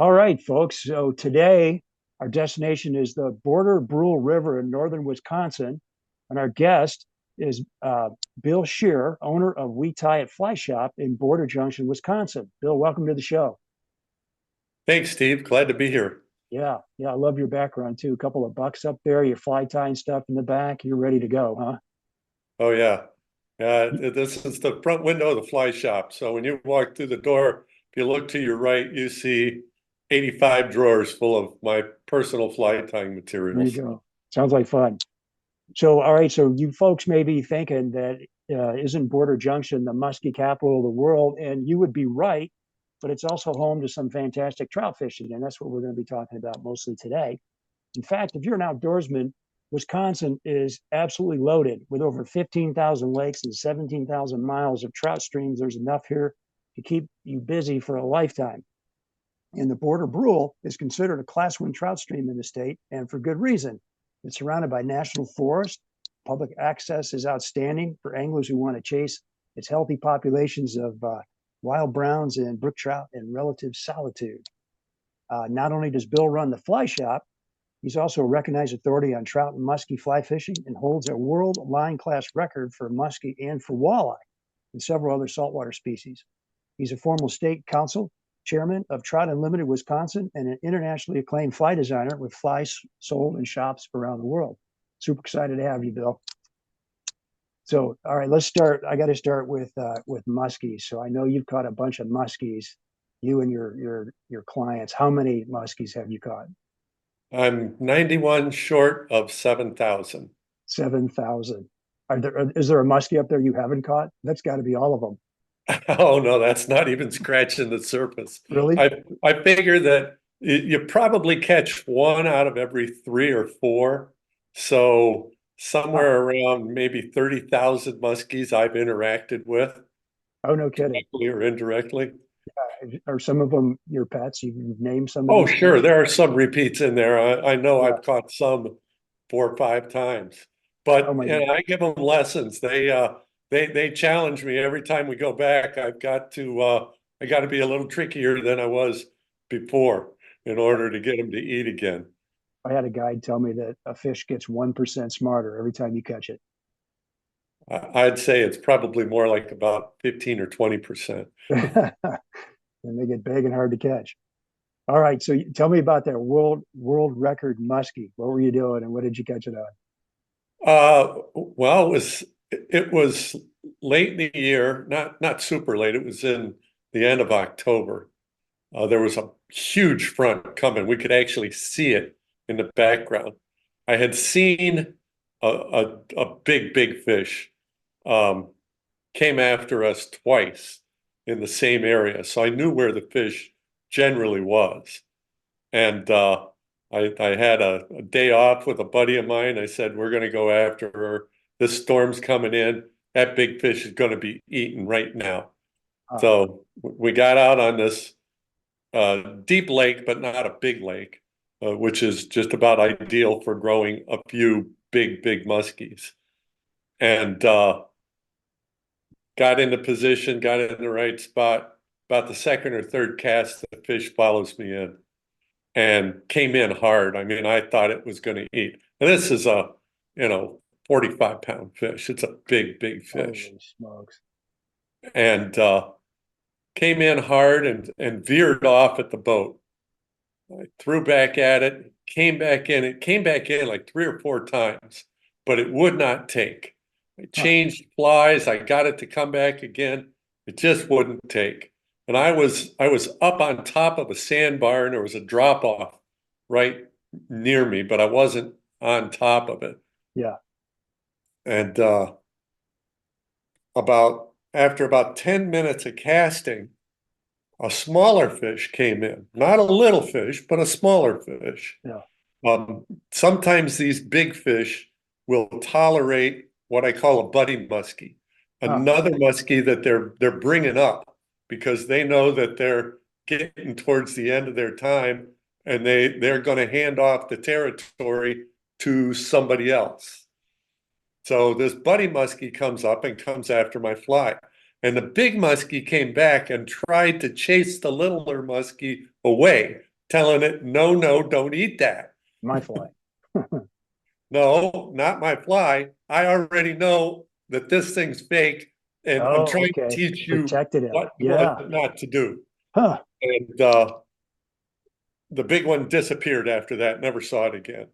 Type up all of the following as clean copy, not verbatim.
All right, folks. So today our destination is the Border Brule River in northern Wisconsin, and our guest is Bill Sherer, owner of We Tie It Fly Shop in Border Junction, Wisconsin. Bill, welcome to the show. Thanks, Steve. Glad to be here. Yeah, I love your background too. A couple of bucks up there, your fly tying stuff in the back. You're ready to go, huh? Oh, yeah. This is the front window of the fly shop. So when you walk through the door, if you look to your right, you see 85 drawers full of my personal fly tying There you materials. go. Sounds like fun. So, all right. So, you folks may be thinking that isn't Border Junction the musky capital of the world? And you would be right, but it's also home to some fantastic trout fishing. And that's what we're going to be talking about mostly today. In fact, if you're an outdoorsman, Wisconsin is absolutely loaded with over 15,000 lakes and 17,000 miles of trout streams. There's enough here to keep you busy for a lifetime. And the Border Brule is considered a class one trout stream in the state, and for good reason. It's surrounded by national forest. Public access is outstanding for anglers who want to chase its healthy populations of wild browns and brook trout in relative solitude. Not only does Bill run the fly shop, he's also a recognized authority on trout and musky fly fishing and holds a world line class record for muskie and for walleye and several other saltwater species. He's a former state council chairman of Trout Unlimited Wisconsin and an internationally acclaimed fly designer with flies sold in shops around the world. Super excited to have you, Bill. So, all right, let's start. I got to start with muskies. So I know you've caught a bunch of muskies, you and your clients. How many muskies have you caught? I'm 91 short of 7,000. 7,000. Is there a muskie up there you haven't caught? That's got to be all of them. Oh no, that's not even scratching the surface. Really? I figure that you probably catch one out of every three or four. So Huh. somewhere around maybe 30,000 muskies I've interacted with, Oh, no kidding. directly or indirectly. Are some of them your pets? You've named some of Oh, these sure, fish? there are some repeats in there. I know Yeah. I've caught some 4 or 5 times, Oh but my God. I give them lessons. They challenge me every time we go back. I got to be a little trickier than I was before in order to get them to eat again. I had a guide tell me that a fish gets 1% smarter every time you catch it. I'd say it's probably more like about 15 or 20%. And they get big and hard to catch. All right, so tell me about that world record muskie. What were you doing and what did you catch it on? Well, it was late in the year, not super late. It was in the end of October. There was a huge front coming. We could actually see it in the background. I had seen a big fish um, came after us twice in the same area, so I knew where the fish generally was. And I had a day off with a buddy of mine. I said, we're going to go after her. This storm's coming in. That big fish is going to be eaten right now. Uh, So we got out on this deep lake, but not a big lake, which is just about ideal for growing a few big muskies. And got into position, got in the right spot. About the second or third cast, the fish follows me in and came in hard. I mean, I thought it was going to eat. And this is a, 45-pound fish. It's a big fish. Holy smokes. And came in hard and veered off at the boat. I threw back at it, came back in. It came back in like 3 or 4 times, but it would not take. I Huh. changed flies. I got it to come back again. It just wouldn't take. And I was up on top of a sandbar and there was a drop off right near me, but I wasn't on top of it. Yeah. And about after about 10 minutes of casting, a smaller fish came in. Not a little fish, but a smaller fish. Yeah. Sometimes these big fish will tolerate what I call a buddy muskie, Huh. another muskie that they're bringing up because they know that they're getting towards the end of their time and they're going to hand off the territory to somebody else. So this buddy muskie comes up and comes after my fly. And the big muskie came back and tried to chase the littler muskie away, telling it, no, no, don't eat that. My fly. No, not my fly. I already know that this thing's fake, and I'm Oh, trying to okay. teach you Protected him. Yeah. what not to do. Huh. And the big one disappeared after that, never saw it again.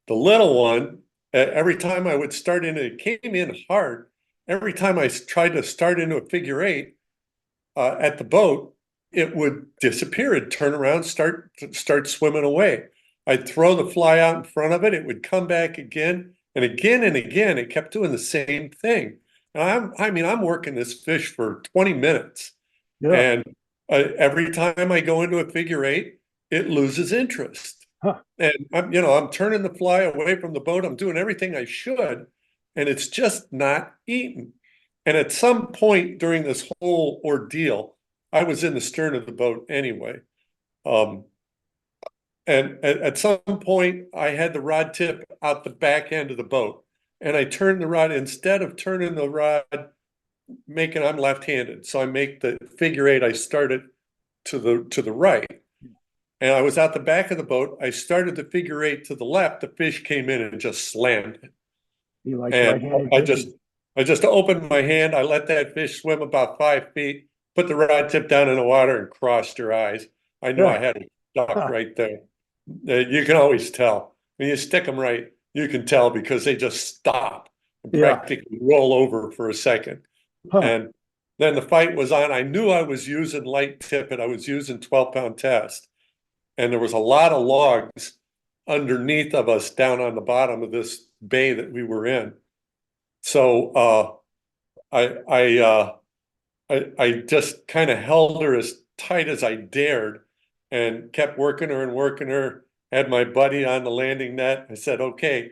The little one, every time I would start in, it came in hard. Every time I tried to start into a figure eight at the boat, it would disappear. It'd turn around, start swimming away. I'd throw the fly out in front of it. It would come back again and again and again. It kept doing the same thing. And I'm working this fish for 20 minutes. Yeah. And every time I go into a figure eight, it loses interest. Huh. And I'm turning the fly away from the boat. I'm doing everything I should, and it's just not eating. And at some point during this whole ordeal, I was in the stern of the boat anyway. And at some point, I had the rod tip out the back end of the boat, and I turned the rod, instead of turning the rod, I'm left-handed, so I make the figure eight. I started to the right, and I was out the back of the boat. I started the figure eight to the left. The fish came in and just slammed it. You like And right-handed I fishing? just opened my hand. I let that fish swim about 5 feet, put the rod tip down in the water, and crossed her eyes. I knew I Yeah. had a duck Huh. right there. You can always tell when you stick them right. You can tell because they just stop and Yeah. practically roll over for a second. Huh. And then the fight was on. I knew I was using light tip, and I was using 12-pound test. And there was a lot of logs underneath of us down on the bottom of this bay that we were in. So I just kind of held her as tight as I dared and kept working her and working her. Had my buddy on the landing net. I said, okay,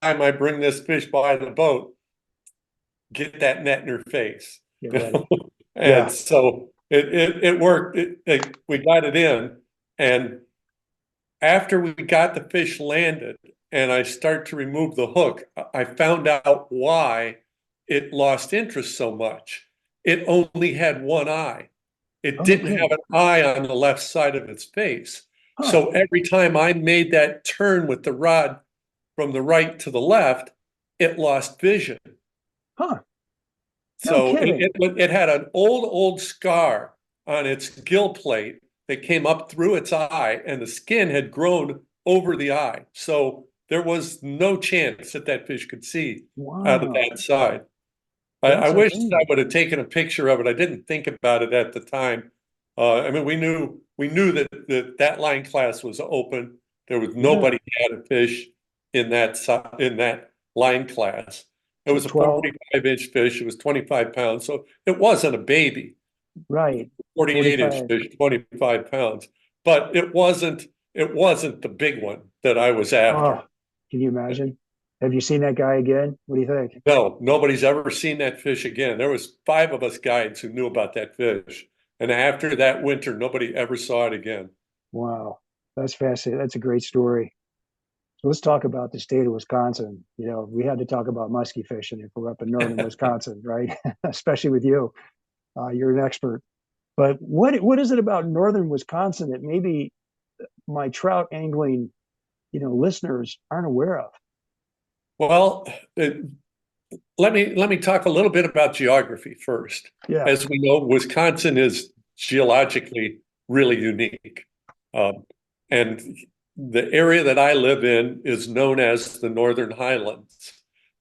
time I bring this fish by the boat, get that net in her face. Get ready. And Yeah. so it worked. We got it in. And after we got the fish landed and I start to remove the hook, I found out why it lost interest so much. It only had one eye. It Oh, no didn't have kidding. an eye on the left side of its face. Huh. So every time I made that turn with the rod from the right to the left, it lost vision. Huh. No So kidding. it had an old scar on its gill plate that came up through its eye, and the skin had grown over the eye. So there was no chance that that fish could see out of Wow. that side. I That's wish I amazing. would have taken a picture of it. I didn't think about it at the time. I mean, we knew that line class was open. There was Yeah. nobody had a fish in that line class. It So was a 12, 45-inch fish. It was 25 pounds, so it wasn't a baby. right. 48-inch 45. fish, 25 pounds, but it wasn't the big one that I was Oh, after. can you imagine? Have you seen that guy again? What do you think? No, nobody's ever seen that fish again. There was 5 of us guides who knew about that fish. And after that winter, nobody ever saw it again. Wow. That's fascinating. That's a great story. So let's talk about the state of Wisconsin. We had to talk about musky fishing if we're up in northern Wisconsin, right? Especially with you. You're an expert. But what is it about northern Wisconsin that maybe my trout angling, listeners aren't aware of? Well, let me talk a little bit about geography first. Yeah. As we know, Wisconsin is geologically really unique. And the area that I live in is known as the Northern Highlands.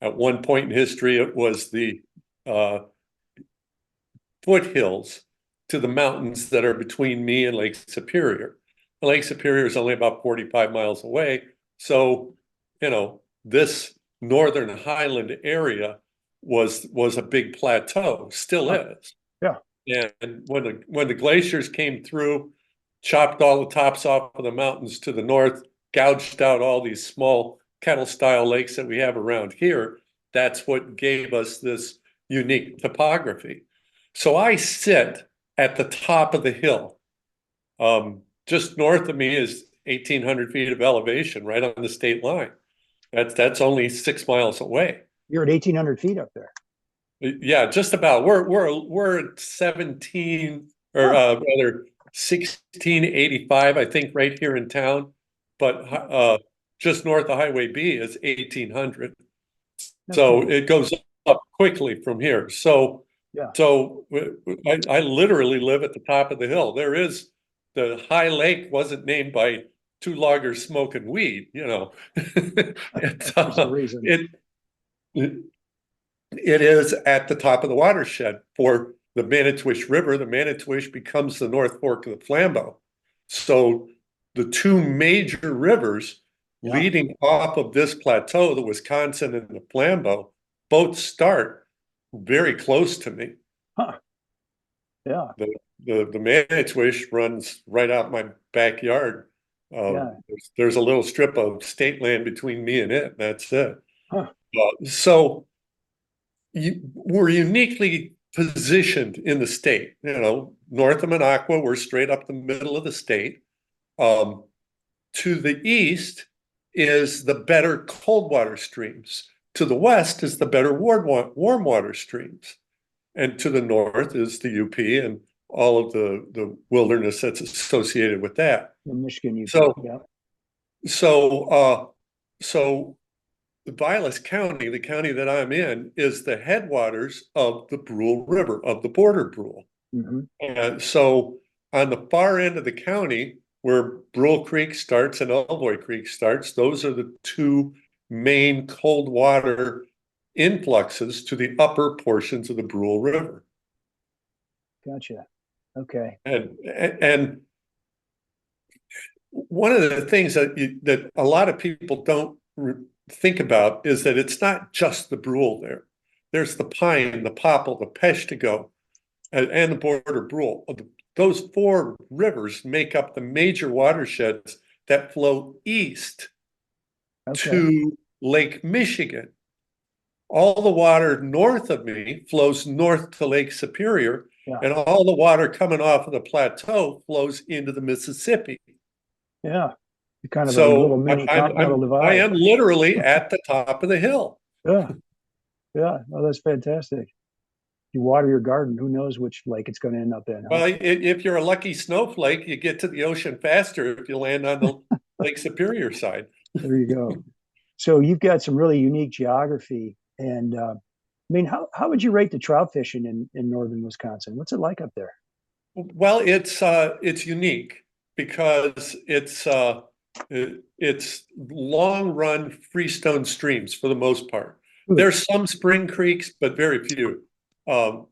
At one point in history, it was the foothills to the mountains that are between me and Lake Superior. Lake Superior is only about 45 miles away. So, this Northern Highland area was a big plateau, still Huh. is. Yeah. And when the glaciers came through, chopped all the tops off of the mountains to the north, gouged out all these small kettle-style lakes that we have around here, that's what gave us this unique topography. So I sit at the top of the hill. Just north of me is 1,800 feet of elevation, right on the state line. That's only 6 miles away. You're at 1,800 feet up there. Yeah, just about. We're at 17, or Huh. rather 1685, I think, right here in town. But just north of Highway B is 1800. No So kidding. it goes up quickly from here. So, Yeah. I literally live at the top of the hill. The high lake wasn't named by two loggers smoking weed, you know. It's, There's a reason. it it is at the top of the watershed for the Manitwish River. The Manitwish becomes the North Fork of the Flambeau. So the two major rivers Yeah. leading off of this plateau, the Wisconsin and the Flambeau, both start very close to me. Huh. Yeah. The Manitwish runs right out my backyard. Yeah. There's a little strip of state land between me and it. That's it. Huh. So we're uniquely positioned in the state. You know, north of Minocqua, we're straight up the middle of the state. To the east is the better cold water streams. To the west is the better warm water streams. And to the north is the UP and all of the wilderness that's associated with that. The Michigan UP. So, Yeah. so Vilas County, the county that I'm in, is the headwaters of the Brule River, of the Border Brule. Mm-hmm. And so on the far end of the county, where Brule Creek starts and Elvoy Creek starts, those are the two main cold water influxes to the upper portions of the Brule River. Gotcha. Okay. And one of the things that a lot of people don't think about is that it's not just the Brule there. There's the pine, the popple, the peshtigo, and the Border Brule. Those four rivers make up the major watersheds that flow east to Lake Michigan. All the water north of me flows north to Lake Superior, and all the water coming off of the plateau flows into the Mississippi. Yeah. You're kind of a So little mini continental divide. I am literally at the top of the hill. Yeah. Yeah. Oh, that's fantastic. You water your garden, who knows which lake it's going to end up in. Huh? Well, if you're a lucky snowflake, you get to the ocean faster if you land on the Lake Superior side. There you go. So you've got some really unique geography. And I mean, how would you rate the trout fishing in northern Wisconsin? What's it like up there? Well, it's unique because it's long run freestone streams for the most part. There's some spring creeks, but very few. Right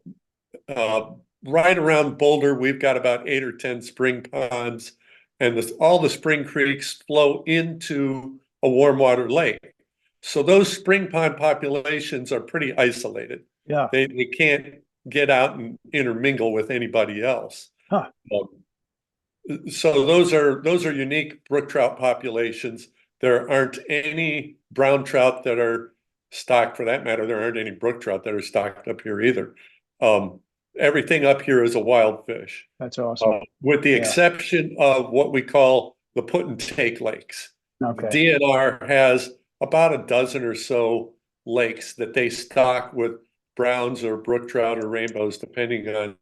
around Boulder, we've got about 8 or 10 spring ponds, and all the spring creeks flow into a warm water lake. So those spring pond populations are pretty isolated. Yeah. They can't get out and intermingle with anybody else. Huh. So those are unique brook trout populations. There aren't any brown trout that are stocked, for that matter. There aren't any brook trout that are stocked up here either. Everything up here is a wild fish. That's awesome. With the exception of what we call the put and take lakes. Okay. DNR has about a dozen or so lakes that they stock with browns or brook trout or rainbows, depending on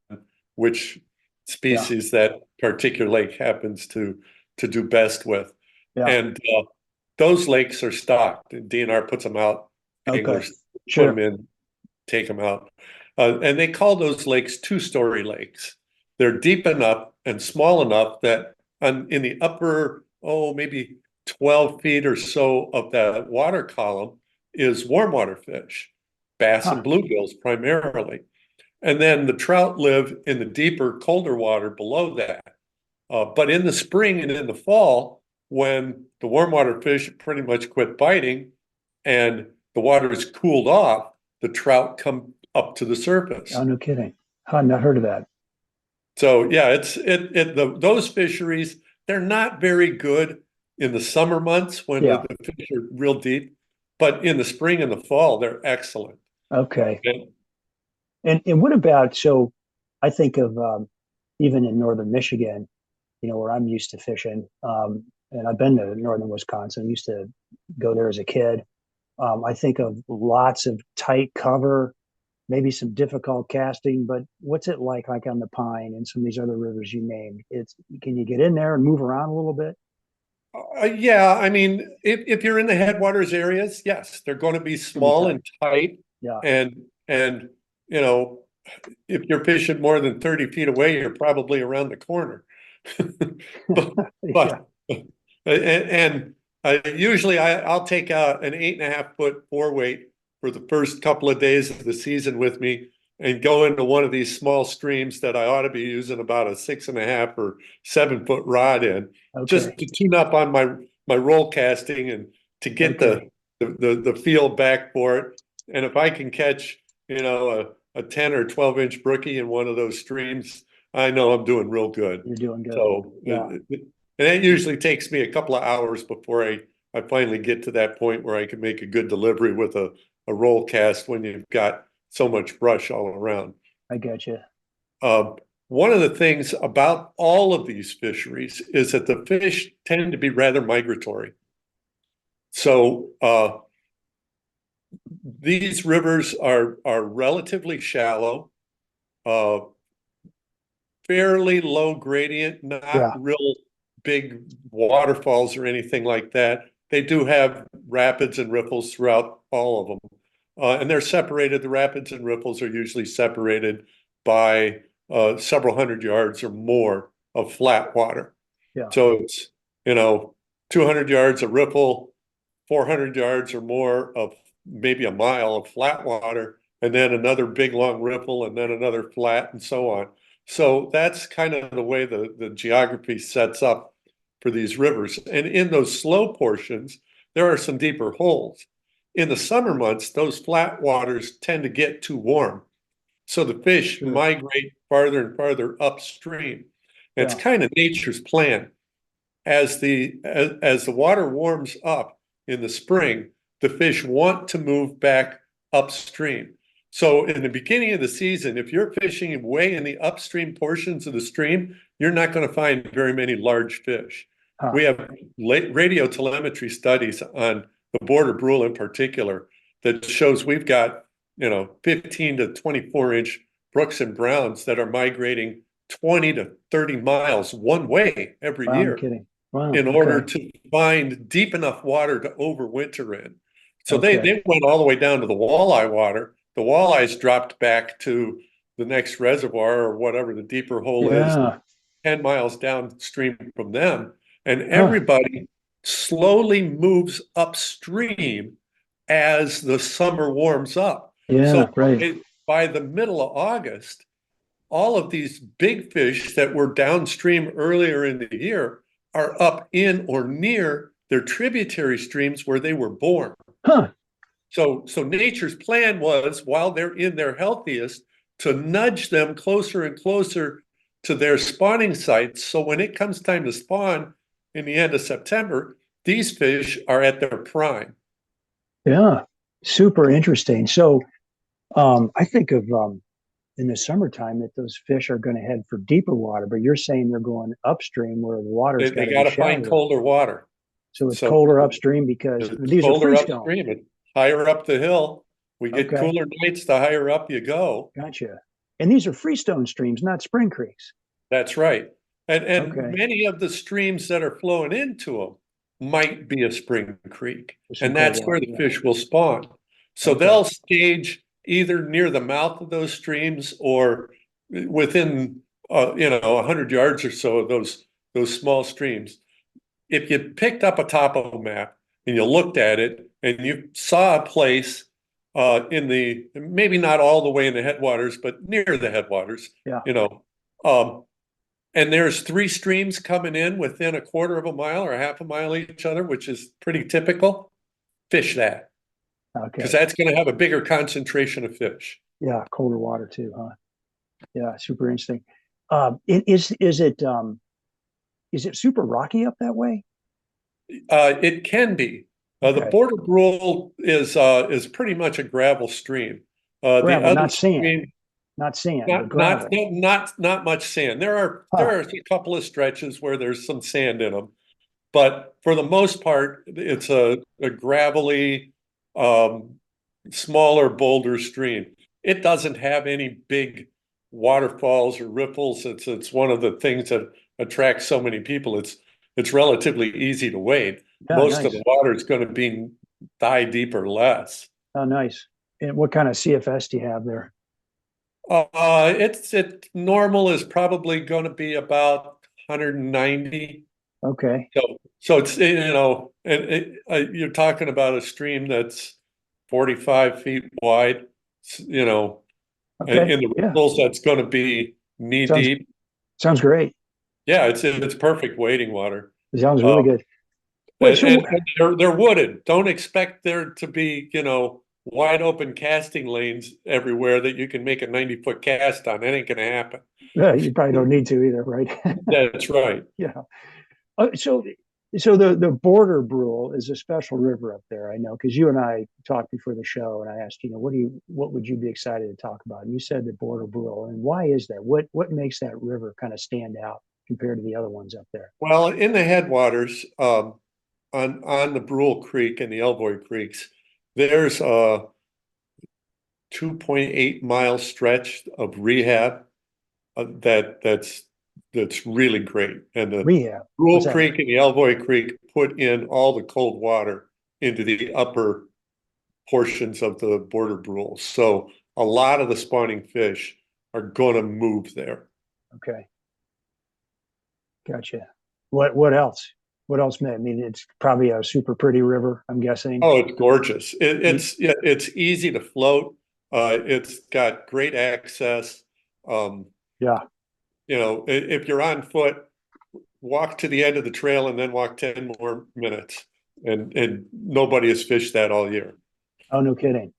which species that particular lake happens to do best with. And those lakes are stocked. DNR puts them out. Anglers put them in, take them out. And they call those lakes two-story lakes. They're deep enough and small enough that in the upper, maybe 12 feet or so of that water column is warm water fish, bass and bluegills primarily. And then the trout live in the deeper, colder water below that. But in the spring and in the fall, when the warm water fish pretty much quit biting and the water is cooled off, the trout come up to the surface. Oh, no kidding. I've not heard of that. So yeah, those fisheries, they're not very good in the summer months when the fish are real deep, but in the spring and the fall, they're excellent. Okay. And what about, so I think of even in northern Michigan, where I'm used to fishing, and I've been to northern Wisconsin, I used to go there as a kid. I think of lots of tight cover, maybe some difficult casting, but what's it like on the Pine and some of these other rivers you named? It's can you get in there and move around a little bit? Yeah, I mean, if you're in the headwaters areas, yes, they're going to be It'll be small tight. and tight, Yeah, and you know, if you're fishing more than 30 feet away, you're probably around the corner. But, yeah. but and usually I'll take out an 8.5 foot four weight for the first couple of days of the season with me and go into one of these small streams that I ought to be using about a 6.5 or 7 foot rod in, just Okay, to tune up on my roll casting and to get okay. the feel back for it. And if I can catch, a 10 or 12 inch brookie in one of those streams, I know I'm doing real good. You're doing good. So, Yeah, and that usually takes me a couple of hours before I finally get to that point where I can make a good delivery with a roll cast when you've got so much brush all around. I get you. One of the things about all of these fisheries is that the fish tend to be rather migratory. So these rivers are relatively shallow, uh, fairly low gradient, not Yeah, real big waterfalls or anything like that. They do have rapids and riffles throughout all of them. And they're separated, the rapids and riffles are usually separated by several hundred yards or more of flat water. yeah. So it's, 200 yards of riffle, 400 yards or more of maybe a mile of flat water, and then another big long ripple, and then another flat, and so on. So that's kind of the way the geography sets up for these rivers. And in those slow portions, there are some deeper holes. In the summer months, those flat waters tend to get too warm. So the fish Sure. migrate farther and farther upstream. And it's Yeah, kind of nature's plan. As the water warms up in the spring, the fish want to move back upstream. So in the beginning of the season, if you're fishing way in the upstream portions of the stream, you're not going to find very many large fish. huh. We have radio telemetry studies on the Border Brule in particular that shows we've got, 15 to 24 inch brooks and browns that are migrating 20 to 30 miles one way every Wow, no year kidding. Wow. in order Okay. to find deep enough water to overwinter in. So Okay. they went all the way down to the walleye water. The walleyes dropped back to the next reservoir or whatever the deeper hole is, Yeah. 10 miles downstream from them. And Huh. everybody slowly moves upstream as the summer warms up. So Yeah. Right. by the middle of August, all of these big fish that were downstream earlier in the year are up in or near their tributary streams where they were born. Huh. So nature's plan was, while they're in their healthiest, to nudge them closer and closer to their spawning sites. So when it comes time to spawn in the end of September, these fish are at their prime. Yeah. Super interesting. So, I think of in the summertime that those fish are going to head for deeper water, but you're saying they're going upstream where the water's got They to got be to find shallower. colder water. So it's So colder upstream because it's these are colder freestone. upstream and higher up the hill. We get Okay. cooler nights the higher up you go. Gotcha. And these are freestone streams, not spring creeks. That's right. And Okay. many of the streams that are flowing into them might be a spring creek, With some and cold that's where water. the Yeah. fish will spawn. So Okay. they'll stage either near the mouth of those streams or within 100 yards or so of those small streams. If you picked up a topo map and you looked at it and you saw a place in the maybe not all the way in the headwaters, but near the headwaters, Yeah. um, and there's three streams coming in within a quarter of a mile or a half a mile each other, which is pretty typical. Fish that, because Okay. that's going to have a bigger concentration of fish. Yeah. Colder water too, huh? Yeah. Super interesting. Is it super rocky up that way? It can be. The Okay. Border Brule is pretty much a gravel stream. The Gravel, other not sand. stream, Not sand, but not gravel. not much sand. There Huh. are a couple of stretches where there's some sand in them, but for the most part, it's a gravelly, um, smaller boulder stream. it doesn't have any big waterfalls or ripples. It's one of the things that attracts so many people. It's relatively easy to wade. Yeah, Most of nice. the water is going to be thigh deep or less. Oh, nice. And what kind of CFS do you have there? It normal is probably going to be about 190. Okay. So it's, and you're talking about a stream that's 45 feet wide, you know, and Okay. in the Yeah. ripples, that's going to be knee Sounds deep. sounds great. Yeah, it's perfect wading water. It sounds Uh, really good. Wait, and, so and they're wooded. Don't expect there to be, wide open casting lanes everywhere that you can make a 90-foot cast on. That ain't gonna happen. you probably don't need to either, right? That's right. Yeah. So the Border Brule is a special river up there. I know because you and I talked before the show, and I asked, what would you be excited to talk about? And you said the Border Brule, and why is that? What makes that river kind of stand out compared to the other ones up there? Well, in the headwaters, on the Brule Creek and the Elboy Creeks, there's a 2.8 mile stretch of rehab that's really great. And the Rehab. What's Brule that? Creek and the Elboy Creek put in all the cold water into the upper portions of the Border Brule. So a lot of the spawning fish are going to move there. Okay, gotcha. What else? What else, man? I mean, it's probably a super pretty river, I'm guessing. Oh, it's gorgeous. It's easy to float. It's got great access. Um, Yeah. if you're on foot, walk to the end of the trail and then walk 10 more minutes. And nobody has fished that all year. Oh, no kidding.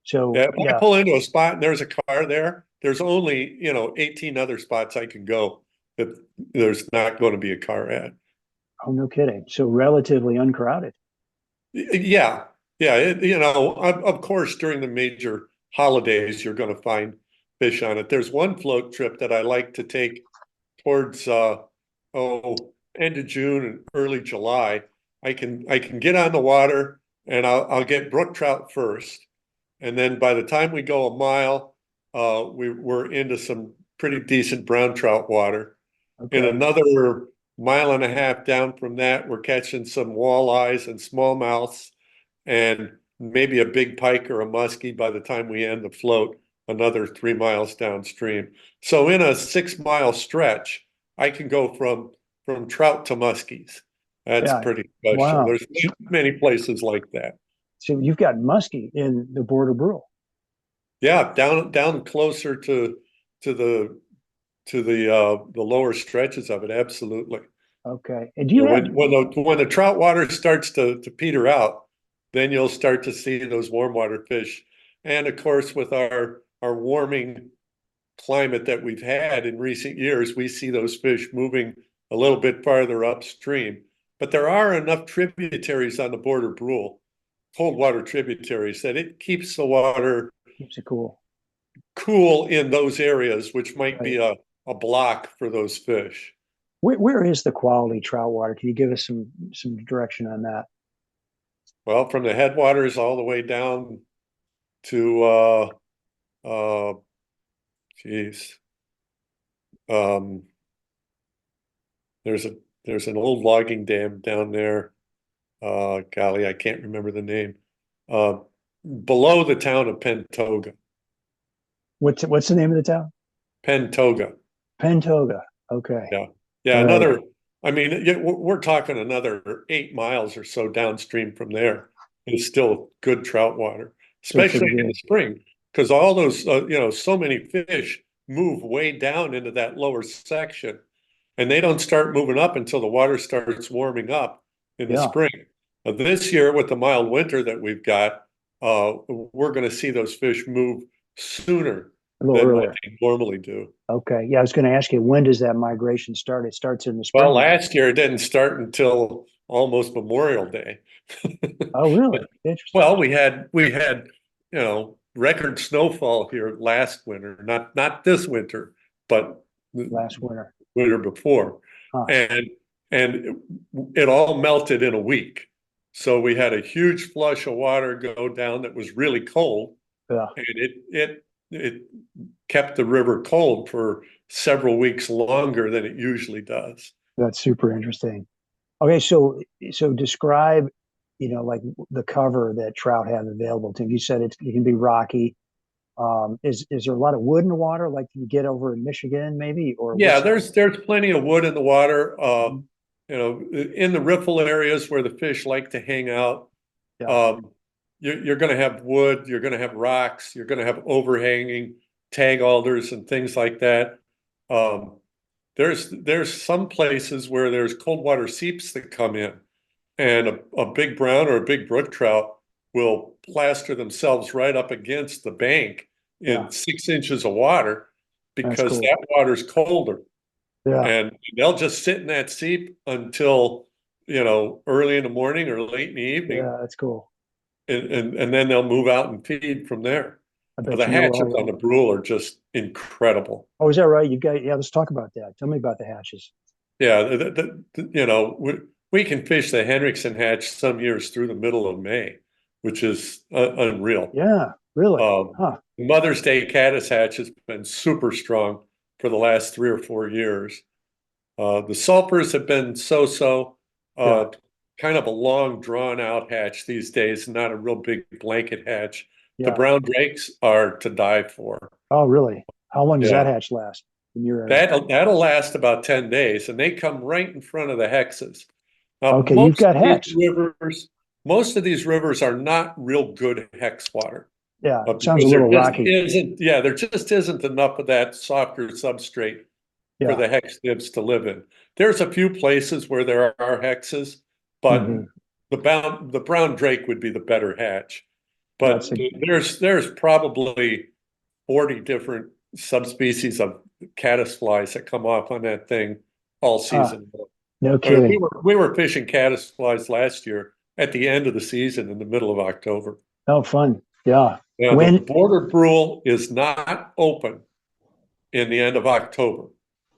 So Yeah, if I yeah. pull into a spot and there's a car there, there's only, 18 other spots I can go that there's not going to be a car at. Oh, no kidding. So relatively uncrowded. Yeah. Yeah. Of course, during the major holidays, you're going to find fish on it. There's one float trip that I like to take towards, end of June and early July. I can get on the water and I'll get brook trout first. And then by the time we go a mile, we're into some pretty decent brown trout water. In Okay. another mile and a half down from that, we're catching some walleyes and smallmouths and maybe a big pike or a muskie by the time we end the float, another 3 miles downstream. So in a 6 mile stretch, I can go from trout to muskies. That's Yeah. pretty special. Wow. There's not many places like that. So you've got muskie in the Border Brule. Yeah, down closer to the lower stretches of it, absolutely. Okay. And do you have When the trout water starts to peter out, then you'll start to see those warm water fish. And of course, with our warming climate that we've had in recent years, we see those fish moving a little bit farther upstream. But there are enough tributaries on the Border Brule, cold water tributaries, that it keeps the water keeps it cool? cool in those areas, which might be Right. a block for those fish. Where is the quality trout water? Can you give us some direction on that? Well, from the headwaters all the way down to uh geez. Um there's a there's an old logging dam down there. Golly, I can't remember the name. Uh Below the town of Pentoga. What's the name of the town? Pentoga. Pentoga. Okay. Yeah. Yeah, All right. I mean, we're talking another 8 miles or so downstream from there. It's still good trout water, Still pretty especially in the good. spring, because all those, so many fish move way down into that lower section, and they don't start moving up until the water starts warming up in the Yeah. spring. This year, with the mild winter that we've got, we're going to see those fish move sooner A little than what earlier. they normally do. Okay. Yeah, I was going to ask you, when does that migration start? It starts in the Well, spring then. last year it didn't start until almost Memorial Day. Oh, really? Interesting. Well, we had record snowfall here last winter, not this winter, but the Last winter. winter before, Huh. and and it all melted in a week. So we had a huge flush of water go down that was really cold, Yeah. and it it kept the river cold for several weeks longer than it usually does. That's super interesting. Okay, so describe, like the cover that trout have available to them. You said it can be rocky. Is there a lot of wood in the water, like you get over in Michigan, maybe, or Yeah, what's? there's plenty of wood in the water. Mhm. In the riffle areas where the fish like to hang out, Yeah, um, you're going to have wood, you're going to have rocks, you're going to have overhanging tag alders and things like that. Um, there's some places where there's cold water seeps that come in, and a big brown or a big brook trout will plaster themselves right up against the bank yeah, in 6 inches of water that's because cool. that water's colder. Yeah, And they'll just sit in that seep until, early in the morning or late in the evening. yeah, that's cool. And then they'll move out and feed from there. I bet The you know hatches all. on the Brule are just incredible. Oh, is that right? Yeah. Let's talk about that. Tell me about the hatches. Yeah, we can fish the Henriksen hatch some years through the middle of May, which is unreal. Yeah, really? Um, Huh? Mother's Day caddis hatch has been super strong for the last 3 or 4 years. The sulfurs have been so-so, Yeah, kind of a long, drawn-out hatch these days, not a real big blanket hatch. The yeah. brown drakes are to die for. Oh, really? How long does that Yeah, hatch last in your area? that'll last about 10 days, and they come right in front of the hexes. Now, Okay, you've got hex. most of these rivers are not real good hex water. Yeah, sounds a Because little rocky. there just isn't enough of that softer substrate for Yeah. the hex nibs to live in. There's a few places where there are hexes, but Hmm. the brown drake would be the better hatch. That's But there's probably 40 different subspecies of caddisflies that come off on that thing all huh, season long. no I mean, we kidding. were we were fishing caddisflies last year at the end of the season in the middle of October. Oh, fun. Yeah. Now, the When? border brule is not open in the end of October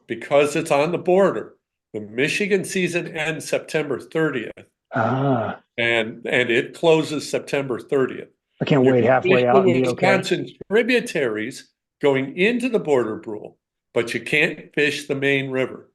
because it's on the border. The Michigan season ends September 30th, Ah, and it closes September 30th. I can't You wait can fish halfway the out and be okay. Wisconsin tributaries going into the border brule, but you can't fish the main river.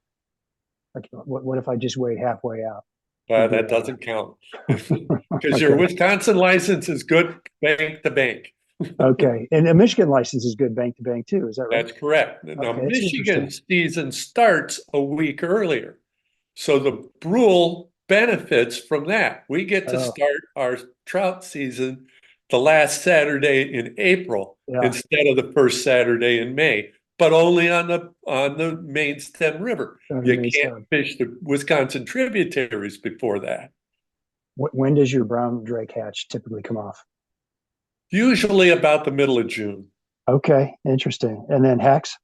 Like, what if I just wait halfway out? Would be That doesn't count because your okay. Wisconsin license is good bank to bank. Okay, and the Michigan license is good bank to bank too. Is that right? That's correct. Now, Okay, it's Michigan interesting. season starts a week earlier. So the Brule benefits from that. We get to Oh, start our trout season the last Saturday in April yeah, instead of the first Saturday in May, but only on the main stem river. on the You main can't stem. fish the Wisconsin tributaries before that. When does your brown drake hatch typically come off? Usually about the middle of June. Okay, interesting. And then hex,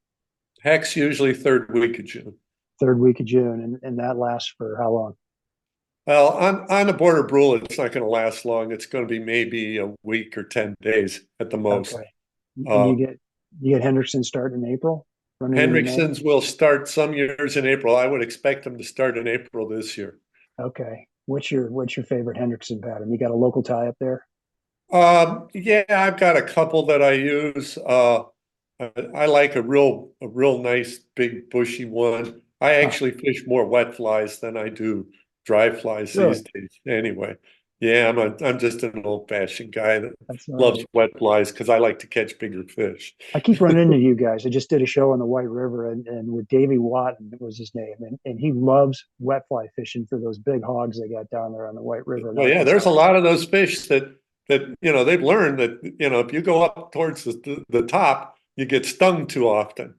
Hex usually third week of June. third week of June, and that lasts for how long? Well, on the border brule, it's not going to last long. It's going to be maybe a week or 10 days at the most. Okay, and Uh, you get Henderson starting in April, running into May. Henriksen's will start some years in April. I would expect them to start in April this year. Okay, what's your favorite Hendrickson pattern? You got a local tie up there? Yeah, I've got a couple that I use. I like a real nice big bushy one. I Huh, actually fish more wet flies than I do dry flies these really? days. Anyway, yeah, I'm just an old-fashioned guy that That's all loves right. wet flies because I like to catch bigger fish. I keep running into you guys. I just did a show on the White River and with Davey Watton was his name, and he loves wet fly fishing for those big hogs they got down there on the White River in Well, yeah, there's Arkansas. a lot of those fish that they've learned that if you go up towards the top, you get stung too often.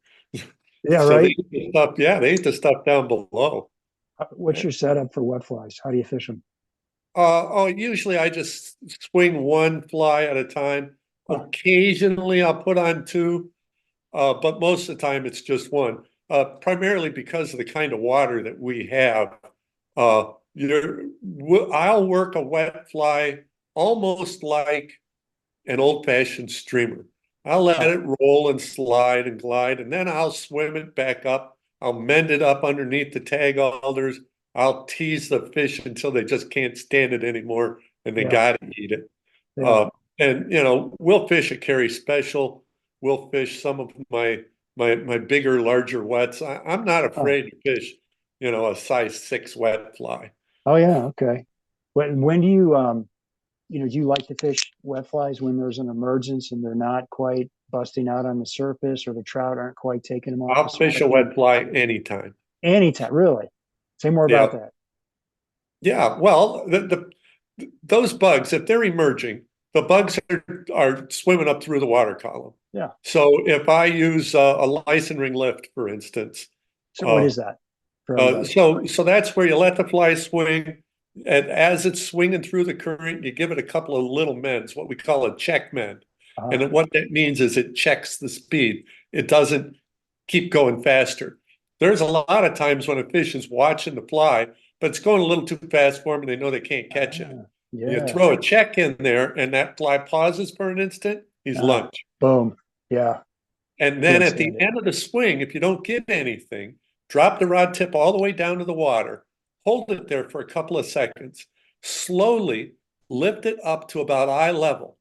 Yeah, So they right. eat the stuff, yeah, they eat the stuff down below. What's your setup for wet flies? How do you fish them? Usually I just swing one fly at a time. Huh, Occasionally I'll put on two, but most of the time it's just one. Primarily because of the kind of water that we have. I'll work a wet fly almost like an old-fashioned streamer. I'll let huh, it roll and slide and glide, and then I'll swim it back up. I'll mend it up underneath the tag alders. I'll tease the fish until they just can't stand it anymore and they yeah, got to eat it. yeah. Uh, and we'll fish a carry special. we'll fish some of my bigger, larger wets. I'm not Oh, afraid to fish, a size 6 wet fly. oh yeah, okay. When do you do you like to fish wet flies when there's an emergence and they're not quite busting out on the surface or the trout aren't quite taking them off the I'll fish a spot? wet fly anytime. Anytime, really. Say more Yeah. about that. Yeah. Well, those bugs, if they're emerging, the bugs are swimming up through the water column. Yeah. So if I use a license ring lift, for instance, So what uh, is that for everybody? so that's where you let the fly swing, and as it's swinging through the current, you give it a couple of little mends, what we call a check mend. Uh, And what that means is it checks the speed. It doesn't keep going faster. There's a lot of times when a fish is watching the fly, but it's going a little too fast for them and they know they can't catch it. You yeah. throw a check in there and that fly pauses for an instant, he's Uh, lunch. boom. Yeah. And then Can't at the stand it. end of the swing, if you don't get anything, drop the rod tip all the way down to the water, hold it there for a couple of seconds, slowly lift it up to about eye level,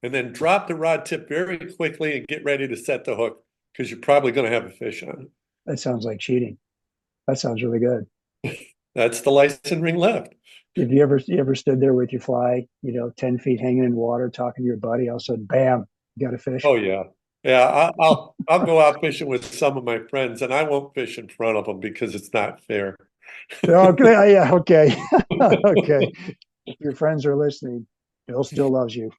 and then drop the rod tip very quickly and get ready to set the hook because you're probably going to have a fish on it. That sounds like cheating. That sounds really good. That's the license ring lift. Have you ever stood there with your fly, 10 feet hanging in water, talking to your buddy, all of a sudden, bam, you got a fish? Oh yeah. Yeah, I'll go out fishing with some of my friends and I won't fish in front of them because it's not fair. Okay, yeah, okay. Okay. If your friends are listening, Bill still loves you.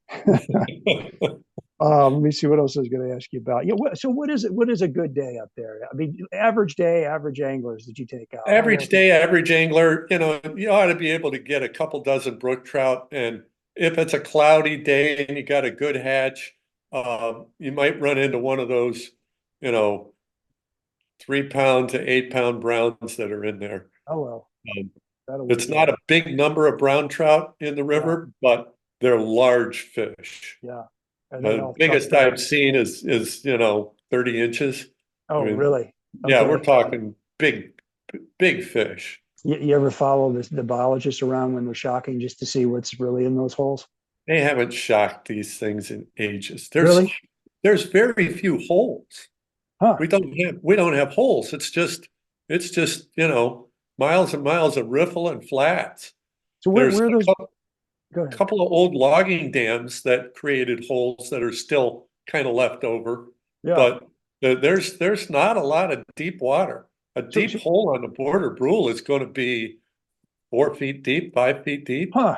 Let me see what else I was going to ask you about. Yeah, so what is it? What is a good day up there? I mean, average day, average anglers that you take out. Average day, average angler, you ought to be able to get a couple dozen brook trout. And if it's a cloudy day and you got a good hatch, you might run into one of those, you know, 3 pound to 8 pound browns that are in there. Oh well, Um, that'll work. it's not a big number of brown trout in the river, but they're large fish. Yeah. Are they The all biggest tough? I've seen is 30 inches. I Oh, mean, really? yeah, Okay. we're talking big fish. You ever follow the biologists around when they're shocking just to see what's really in those holes? They haven't shocked these things in ages. Really? There's very few holes. Huh. We don't have holes. It's just miles and miles of riffle and flats. So There's where are a those? couple, Go ahead. couple of old logging dams that created holes that are still kind of left over, Yeah. but there's not a lot of deep water. A So, deep hole on the Border Brule is going to be 4 feet deep, 5 feet deep. huh.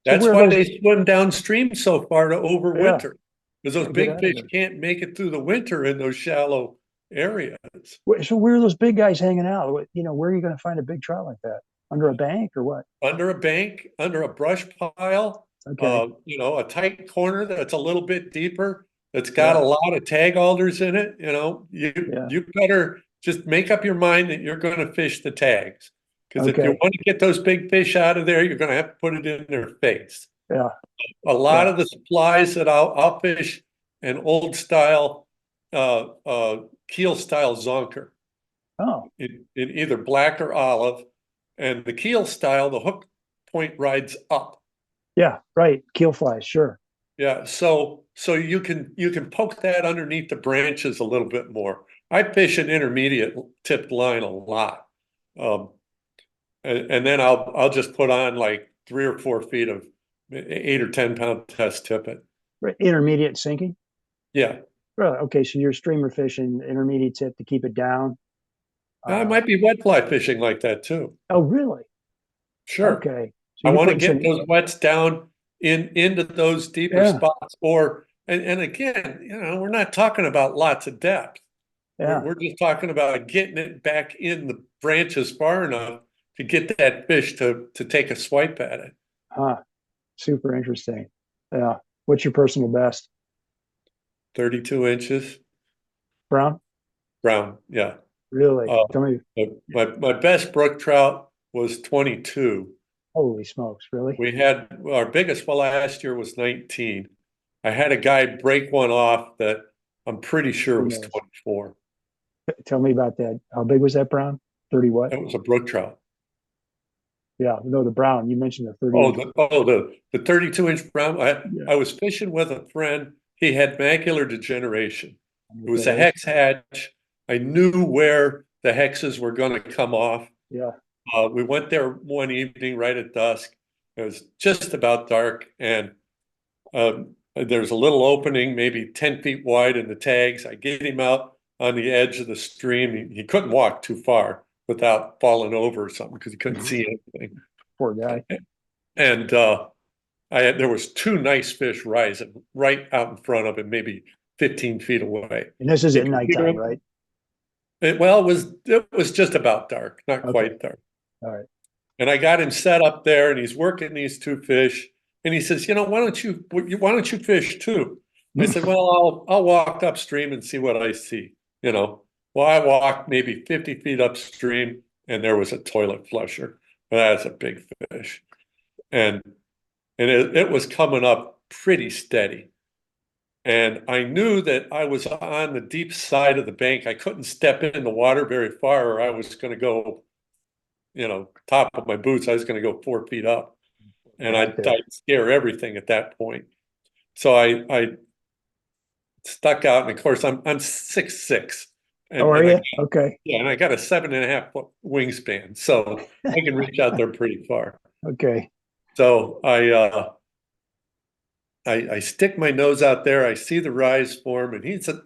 So That's where are why those? they swim downstream so far to Yeah. overwinter, because those Can't get big out of fish there. can't make it through the winter in those shallow areas. So where are those big guys hanging out? Where are you going to find a big trout like that? Under a bank or what? Under a bank, under a brush pile, Okay. a tight corner that's a little bit deeper, that's got a Yeah. lot of tag alders in it. You Yeah. you better just make up your mind that you're going to fish the tags. Because if you Okay. want to get those big fish out of there, you're going to have to put it in their face. Yeah. A lot Yeah. of the supplies that I'll fish an old style, keel style zonker Oh, in either black or olive. And the keel style, the hook point rides up. yeah. Right. Keel flies. Sure. Yeah, so you can poke that underneath the branches a little bit more. I fish an intermediate tipped line a lot. Um, and then I'll just put on like 3 or 4 feet of 8 or 10 pound test tippet. Right. Intermediate sinking. Yeah. Really? Okay. So you're streamer fishing intermediate tip to keep it down. I Uh, might be wet fly fishing like that too. oh, really? Sure. Okay. So I you're want to putting get some. those wets down into those deeper Yeah. spots, and again, we're not talking about lots of depth. Yeah. We're just talking about getting it back in the branches far enough to get that fish to take a swipe at it. Huh. Super interesting. Yeah. What's your personal best? 32 inches Brown? brown. Yeah. Really? Uh, Tell me. my best brook trout was 22. Holy smokes! Really? We had our biggest one last year was 19. I had a guy break one off that I'm pretty sure Who was knows? 24. Tell me about that. How big was that brown? 30 what? That was a brook trout. Yeah. No, the brown. You mentioned the 30 Oh, inch. the 32-inch brown. I Yeah. I was fishing with a friend. he had macular degeneration. It was a Okay. hex hatch. I knew where the hexes were going to come off. Yeah. We went there one evening right at dusk. It was just about dark, and there's a little opening, maybe 10 feet wide in the tags. I get him out on the edge of the stream. He couldn't walk too far without falling over or something because he couldn't see anything. Poor guy. And there was two nice fish rising right out in front of him, maybe 15 feet away. And this is He at could hear nighttime, him. right? It was just about dark, not Okay. quite dark. All right. And I got him set up there, and he's working these two fish. And he says, why don't you fish too? I said, well, I'll walk upstream and see what I see. Well, I walked maybe 50 feet upstream, and there was a toilet flusher. That's a big fish, and it was coming up pretty steady. And I knew that I was on the deep side of the bank. I couldn't step in the water very far, or I was going to go, top of my boots. I was going to go 4 feet up, and I'd scare everything at that point. So I stuck out, and of course I'm 6'6". How are you? Okay. Yeah, and I got a 7.5 foot wingspan, so I can reach out there pretty far. Okay. So I stick my nose out there. I see the rise form, and he's a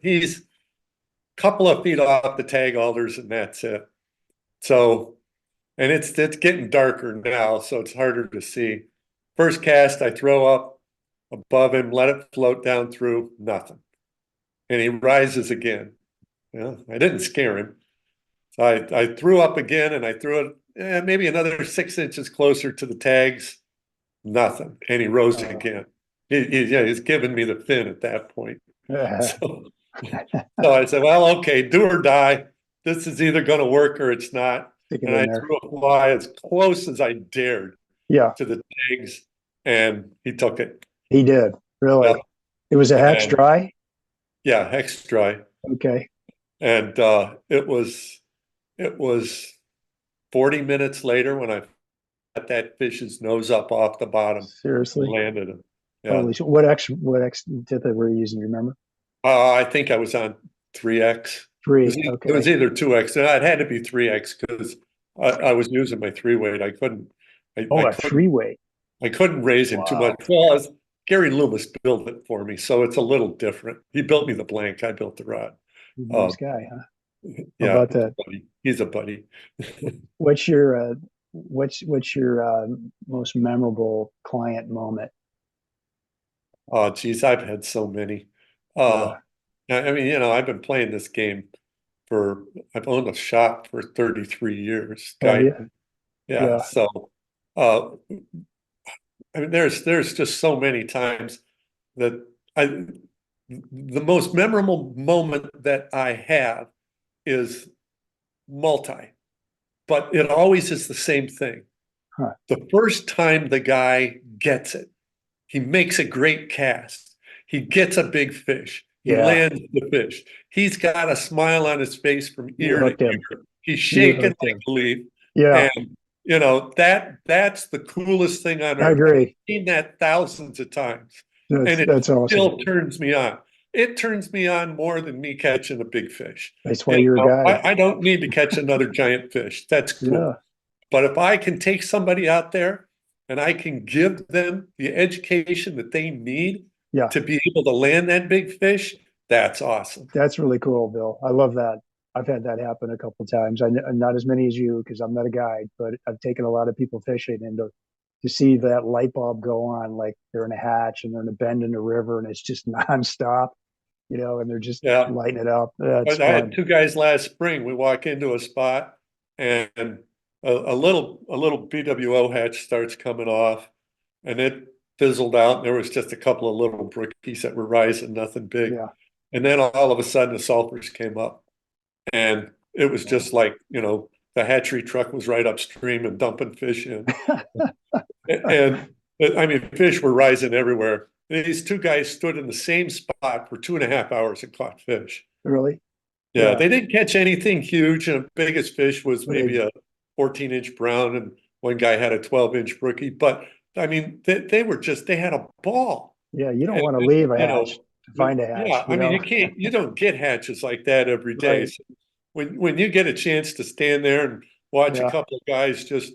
couple of feet off the tag alders, and that's it. So, and it's getting darker now, so it's harder to see. First cast, I throw up above him, let it float down through, nothing. And he rises again. I didn't scare him. So I threw up again, and I threw it maybe another 6 inches closer to the tags, nothing. And he rose again. He's giving me the fin at that point. So I said, well, okay, do or die. This is either going to work or it's not. And I threw a fly as close as I dared to the tags, and he took it. He did, really. Yeah. It was a hex dry? Yeah, hex dry. Okay. And it was 40 minutes later when I got that fish's nose up off the bottom. Seriously? Landed him. Yeah. Holy shit. What X tip were you using? You remember? I think I was on 3X. Okay. It was either 2X. It had to be 3X because I was using my 3-weight. I couldn't. A 3-weight. I couldn't raise him too much. Well, Gary Loomis built it for me, so it's a little different. He built me the blank. I built the rod. Nice guy, huh? Yeah, how about that? He's a buddy. What's your most memorable client moment? Oh, geez, I've had so many. I mean, I've been playing this game I've owned a shop for 33 years. Yeah. So, I mean, there's just so many times that the most memorable moment that I have is multi, but it always is the same thing. Huh. The first time the guy gets it, he makes a great cast. He gets a big fish. He lands the fish. He's got a smile on his face from ear to ear. He's shaking like a leaf. Yeah. And that's the coolest thing on earth. I agree. I've seen that thousands of times. That's awesome. Still turns me on. It turns me on more than me catching a big fish. That's why you're a guy. I don't need to catch another giant fish. That's cool. Yeah. But if I can take somebody out there and I can give them the education that they need to be able to land that big fish, that's awesome. That's really cool, Bill. I love that. I've had that happen a couple of times. Not as many as you because I'm not a guide, but I've taken a lot of people fishing, and to see that light bulb go on, like they're in a hatch and they're in a bend in the river, and it's just nonstop, and they're just lighting it up. That's fun. I had 2 guys last spring. We walk into a spot, and a little BWO hatch starts coming off, and it fizzled out. And there was just a couple of little brookies that were rising, nothing big. Yeah. And then all of a sudden the sulfurs came up, and it was just like, the hatchery truck was right upstream and dumping fish in. and I mean, fish were rising everywhere. These 2 guys stood in the same spot for 2.5 hours and caught fish. Really? Yeah. They didn't catch anything huge. And the biggest fish was maybe a 14-inch brown, and one guy had a 12-inch brookie. But I mean, they had a ball. Yeah, you don't want to leave a hatch to find a hatch, Yeah, I mean, you don't get hatches like that every day. Right. So when you get a chance to stand there and watch a Yeah. couple of guys just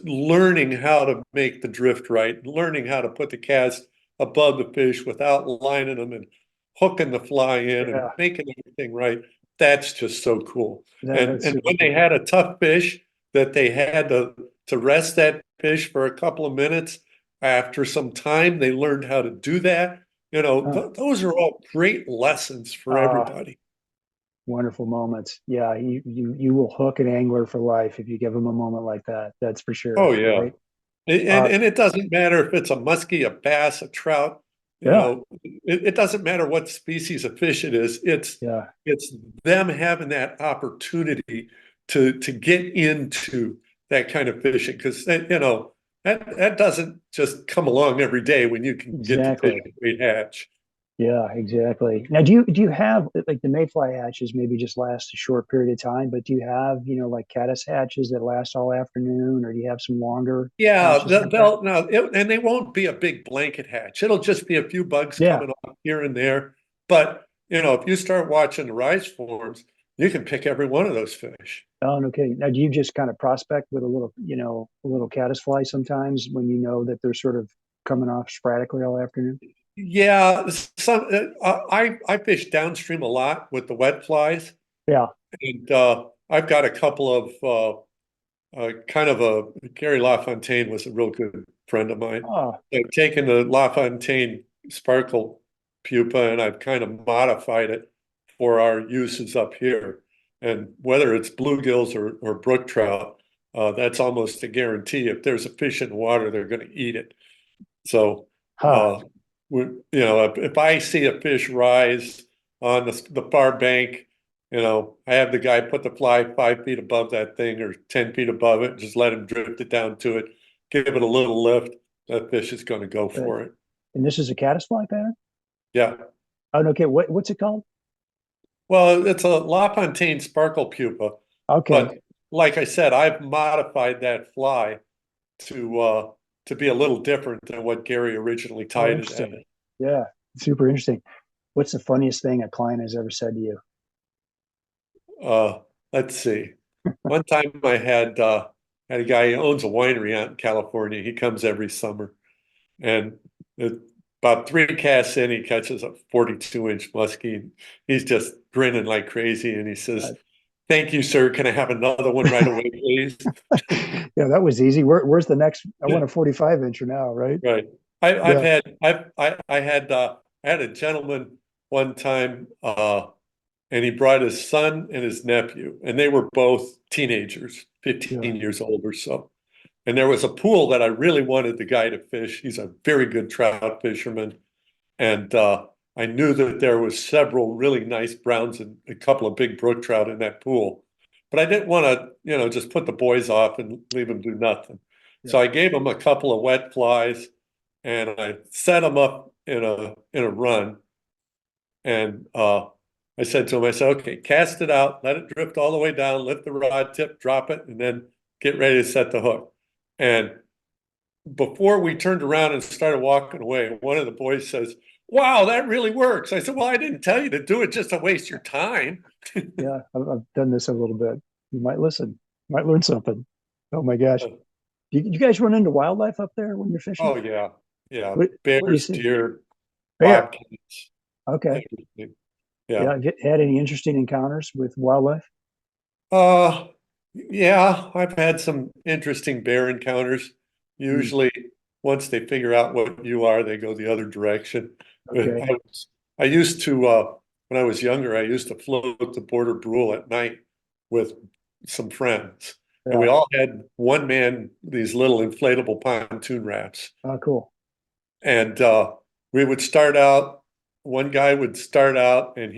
learning how to make the drift right, learning how to put the cast above the fish without lining them and hooking the fly in and Yeah. making everything right. That's just so cool. That's And super when they cool. had a tough fish that they had to rest that fish for a couple of minutes, after some time, they learned how to do that. You know, Huh. those are all great lessons for Uh, everybody. Wonderful moments. Yeah, you will hook an angler for life if you give them a moment like that. That's for sure. Oh yeah. Right. And Uh, and it doesn't matter if it's a muskie, a bass, a trout, you yeah. know, it doesn't matter what species of fish it is. Yeah. It's them having that opportunity to get into that kind of fishing because you know that doesn't just come along every day when you can get to fish Exactly. a great hatch. Yeah, exactly. Now, do you have like the mayfly hatches maybe just last a short period of time, but do you have, like caddis hatches that last all afternoon, or do you have some longer Yeah, hatches like that? and they won't be a big blanket hatch. It'll just be a few bugs Yeah. coming off here and there. But you know, if you start watching the rise forms, you can pick every one of those fish. Oh, okay. Now, do you just kind of prospect with a little caddisfly sometimes when you know that they're sort of coming off sporadically all afternoon? Yeah, some I fish downstream a lot with the wet flies, Yeah. and I've got a couple of kind of a Gary LaFontaine was a real good friend of mine. Oh, I've taken the LaFontaine sparkle pupa and I've kind of modified it for our uses up here. And whether it's bluegills or brook trout, that's almost a guarantee. If there's a fish in the water, they're going to eat it. So, huh. uh, if I see a fish rise on the far bank, I have the guy put the fly 5 feet above that thing or 10 feet above it, just let him drift it down to it, give it a little lift. That fish is going to go Good. for it. And this is a caddisfly pattern? Yeah. Oh, okay. What's it called? Well, it's a LaFontaine sparkle pupa, Okay. but like I said, I've modified that fly to be a little different than what Gary originally Oh, tied it at. interesting. Yeah. Super interesting. What's the funniest thing a client has ever said to you? Uh, let's see. One time I had a guy who owns a winery out in California. He comes every summer, and it, about three casts in, he catches a 42-inch muskie. He's just grinning like crazy, and he Uh, says, "Thank you, sir. Can I have another one right away, please?" yeah, that was easy. Where's the next? I want a 45 incher now, right? Right. I, I've Yeah. had I had a gentleman one time, and he brought his son and his nephew, and they were both teenagers, Yeah. 15 years old or so. And there was a pool that I really wanted the guy to fish. He's a very good trout fisherman. And I knew that there was several really nice browns and a couple of big brook trout in that pool. But I didn't want to, just put the boys off and leave them do nothing. Yeah. So I gave them a couple of wet flies and I set them up in a run. And I said to him, I said, okay, cast it out, let it drift all the way down, lift the rod tip, drop it, and then get ready to set the hook. And before we turned around and started walking away, one of the boys says, "Wow, that really works." I said, "Well, I didn't tell you to do it just to waste your time." Yeah. I've done this a little bit. You might listen. You might learn something. Oh my gosh. You guys run into wildlife up there when you're fishing? Oh yeah, yeah. What do you Bears, see? deer, Bear. bobcats, Okay. everything. Yeah. Yeah. Had any interesting encounters with wildlife? Uh, yeah, I've had some interesting bear encounters. Hmm. Usually, once they figure out what you are, they go the other direction. But Okay. I used to, when I was younger, I used to float the Border Brule at night with some friends. And we Yeah. all had one man, these little inflatable pontoon rafts. Oh, cool. And we would start out, one guy would start out and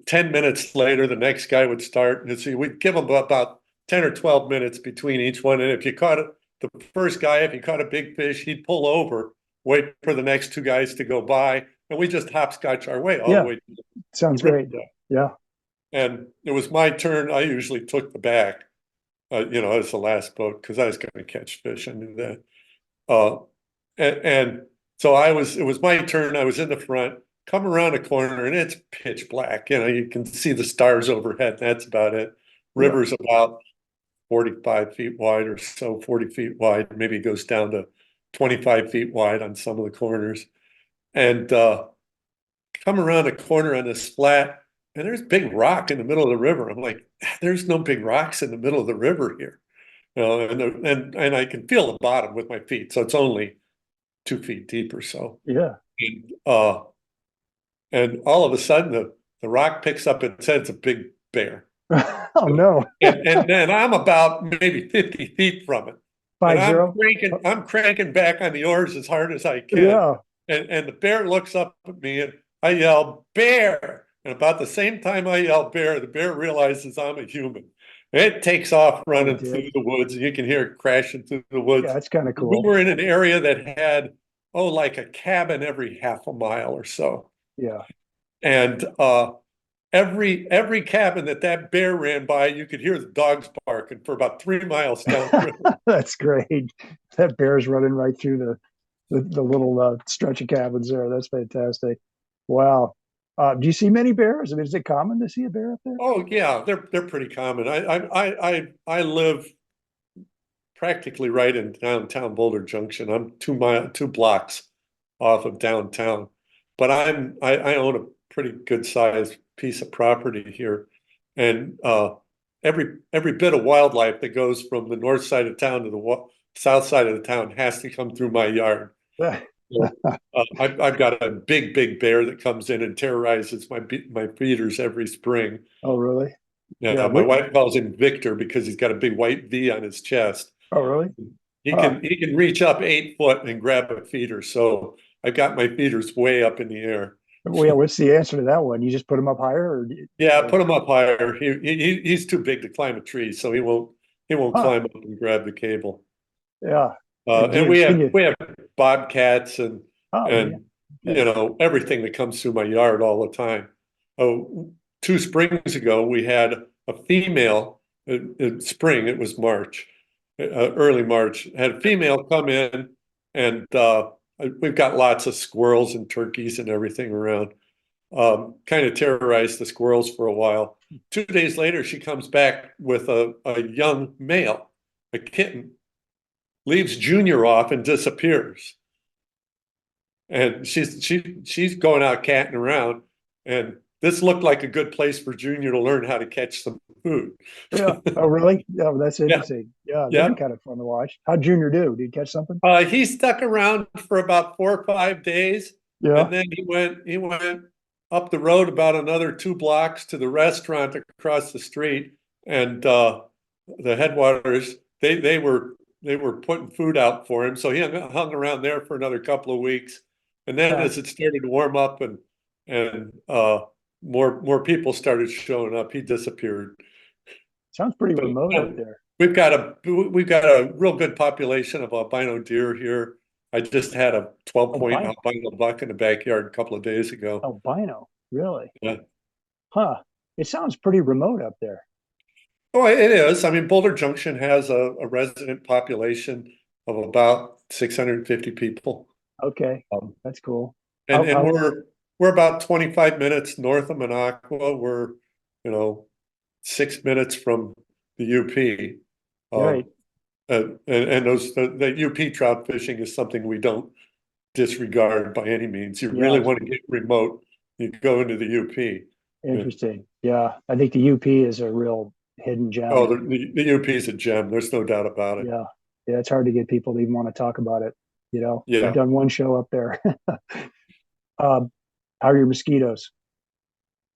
10 minutes later, the next guy would start. And see, we'd give them about 10 or 12 minutes between each one. And if you caught it, the first guy, if you caught a big fish, he'd pull over, wait for the next two guys to go by. And we just hopscotch our way all the Yeah. way to Sounds the river. great. Yeah. And it was my turn. I usually took the back, as the last boat because I was going to catch fish. I knew that. Uh, and So it was my turn. I was in the front, come around a corner and it's pitch black. You know, you can see the stars overhead. That's about it. Yeah. River's about 45 feet wide or so, 40 feet wide. Maybe it goes down to 25 feet wide on some of the corners. And come around a corner on this flat, and there's big rock in the middle of the river. I'm like, there's no big rocks in the middle of the river here. You know, and I can feel the bottom with my feet. So it's only 2 feet deep or so. Yeah. And and all of a sudden the rock picks up its head, it's a big bear. Oh no. And then I'm about maybe 50 feet from it. And 50. I'm cranking back on the oars as hard as I can. Yeah. And the bear looks up at me and I yell, bear. And about the same time I yell bear, the bear realizes I'm a human. It takes off running through the woods, and you can hear it crashing through the woods. Yeah, that's kind of We cool. were in an area that had, like a cabin every half a mile or so. Yeah. And every cabin that bear ran by, you could hear the dogs barking for about 3 miles down the river. That's great. That bear's running right through the little stretch of cabins there. That's fantastic. Wow. Do you see many bears? I mean, is it common to see a bear up there? Oh yeah, they're pretty common. I live practically right in downtown Boulder Junction. I'm 2 blocks off of downtown, but I own a pretty good sized piece of property here, and every bit of wildlife that goes from the north side of town to the south side of the town has to come through my yard. I've got a big bear that comes in and terrorizes my feeders every spring. Oh, really? Yeah, my wife calls him Victor because he's got a big white V on his chest. Oh, really? He can reach up 8 foot and grab a feeder. So I've got my feeders way up in the air. Well, what's the answer to that one? You just put them up higher, or Yeah, put him up higher. He's too big to climb a tree, so he won't climb up and grab the cable. Yeah. And we have bobcats and yeah. everything that comes through my yard all the time. Oh, 2 springs ago we had a female. In spring, it was March, early March. Had a female come in, and we've got lots of squirrels and turkeys and everything around. Kind of terrorized the squirrels for a while. 2 days later, she comes back with a young male, a kitten, leaves Junior off and disappears. And she's going out catting around, and this looked like a good place for Junior to learn how to catch some food. Yeah. Oh, really? Yeah, that's interesting. Yeah, that'd be kind of fun to watch. How'd Junior do? Did he catch something? He stuck around for about 4 or 5 days. Yeah. And then he went up the road about another 2 blocks to the restaurant across the street. And the headwaters, they were putting food out for him. So he hung around there for another couple of weeks. And then as it started to warm up and more people started showing up, he disappeared. Sounds pretty remote out there. We've got a real good population of albino deer here. I just had a 12-point albino buck in the backyard a couple of days ago. Albino, really? Yeah. Huh. It sounds pretty remote up there. Oh, it is. I mean, Boulder Junction has a resident population of about 650 people. Okay, that's cool. And we're about 25 minutes north of Minocqua. We're 6 minutes from the UP. Right. And the UP trout fishing is something we don't disregard by any means. You really want to get remote, you go into the UP. Interesting. Yeah, I think the UP is a real hidden gem. Oh, the UP is a gem. There's no doubt about it. Yeah, it's hard to get people to even want to talk about it. Yeah. We've done one show up there. How are your mosquitoes?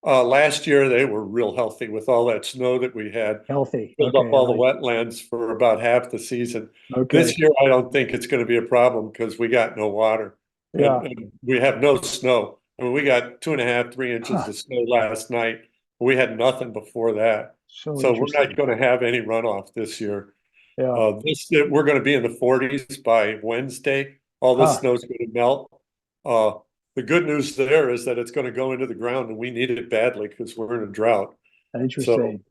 Last year they were real healthy with all that snow that we had. Healthy. Filled up all the wetlands for about half the season. Okay. This year I don't think it's going to be a problem because we got no water. Yeah. And we have no snow. I mean, we got 2.5, 3 inches of snow last night. We had nothing before that. So we're not going to have any runoff this year. Yeah. We're going to be in the 40s by Wednesday. All this snow is going to melt. The good news there is that it's going to go into the ground, and we need it badly because we're in a drought. Interesting.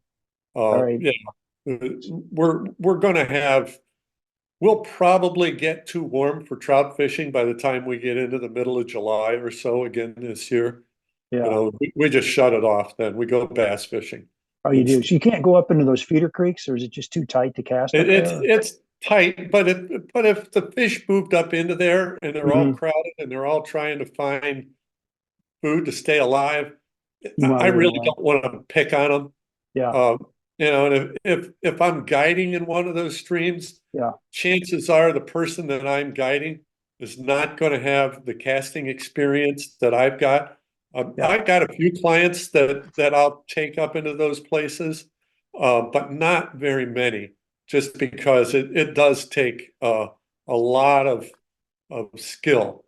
So, all right. Yeah, we're going to have we'll probably get too warm for trout fishing by the time we get into the middle of July or so again this year. You Yeah. know, we just shut it off then. We go bass fishing. Oh, you It's do. So you can't go up into those feeder creeks, or is it just too tight to cast up there? it's tight, but if the fish moved up into there and they're all Hmm. crowded and they're all trying to find food to stay alive, You want I to leave it really alone. don't want to pick on them. Yeah. You know, and if I'm guiding in one of those streams, Yeah. chances are the person that I'm guiding is not going to have the casting experience that I've got. Yeah. I've got a few clients that I'll take up into those places, but not very many, just because it does take a lot of skill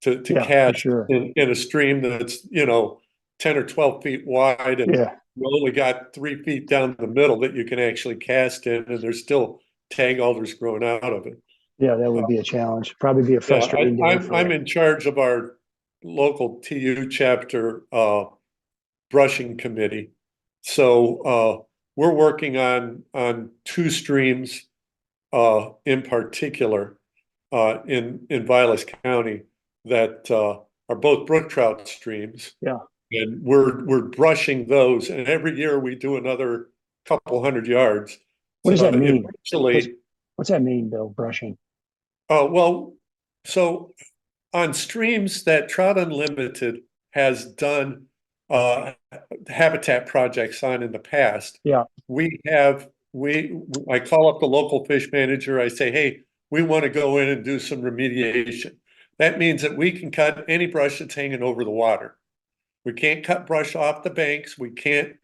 to Yeah. For cast sure. in a stream that's, you know, 10 or 12 feet wide and Yeah. you only got 3 feet down the middle that you can actually cast in, and there's still tag alders growing out of it. Yeah. That Uh, would be a challenge. Probably be a yeah, frustrating day I'm for. in charge of our local TU chapter brushing committee. So we're working on two streams in particular in Vilas County that are both brook trout streams. Yeah. And we're brushing those, and every year we do another couple hundred yards. What So does that mean? What's eventually, what's that mean, Bill? Brushing. well, so on streams that Trout Unlimited has done uh, habitat projects on in the past, Yeah. we have I call up the local fish manager. I say, hey, we want to go in and do some remediation. That means that we can cut any brush that's hanging over the water. We can't cut brush off the banks. We can't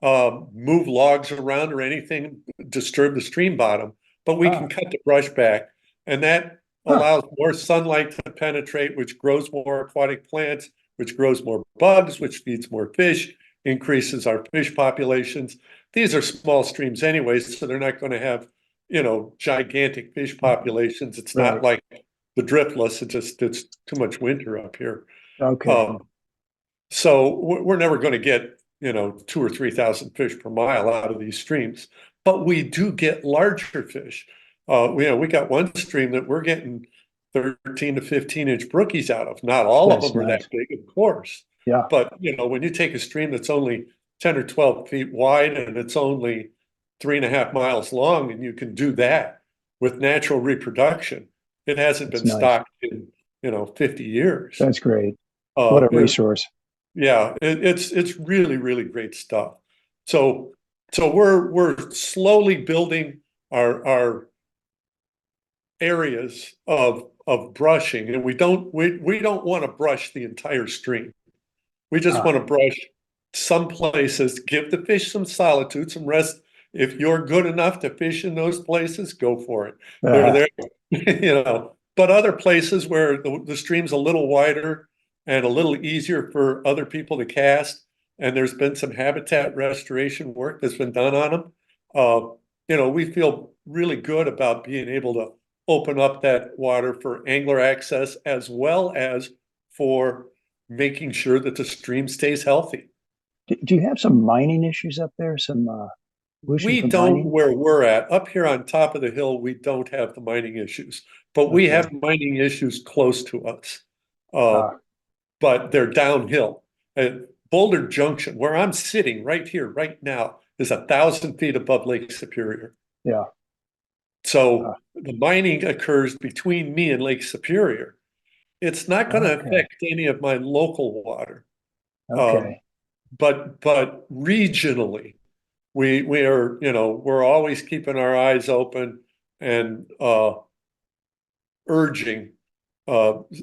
move logs around or anything, disturb the stream bottom, but we can Ah. cut the brush back. And that Huh. allows more sunlight to penetrate, which grows more aquatic plants, which grows more bugs, which feeds more fish, increases our fish populations. These are small streams anyways, so they're not going to have, you know, gigantic fish populations. It's not Right. like the driftless. It's too much winter up here. Okay. Um, so we're never going to get, you know, 2 or 3 thousand fish per mile out of these streams, but we do get larger fish. We got one stream that we're getting 13 to 15 inch brookies out of. Not all of That's them are that nice. big, of course, Yeah. but you know, when you take a stream that's only 10 or 12 feet wide and it's only 3.5 miles long, and you can do that with natural reproduction, it hasn't That's been nice. stocked in, you know, 50 years. That's great. What Uh, a resource. yeah, it's really, really great stuff. So we're slowly building our areas of brushing, and we don't want to brush the entire stream. We just Ah. want to brush some places, give the fish some solitude, some rest. If you're good enough to fish in those places, go for it. They're Ah. there, you know. But other places where the stream's a little wider and a little easier for other people to cast, and there's been some habitat restoration work that's been done on them, uh, you know, we feel really good about being able to open up that water for angler access as well as for making sure that the stream stays healthy. Do you have some mining issues up there? Some pollution We from don't mining? where we're at. Up here on top of the hill, we don't have the mining issues, but we Okay. have mining issues close to us. Uh, Ah. but they're downhill. And Boulder Junction, where I'm sitting right here, right now, is 1,000 feet above Lake Superior. Yeah. So Ah. the mining occurs between me and Lake Superior. It's not going to Okay. affect any of my local water. Um, Okay. but regionally, we are, you know, we're always keeping our eyes open and urging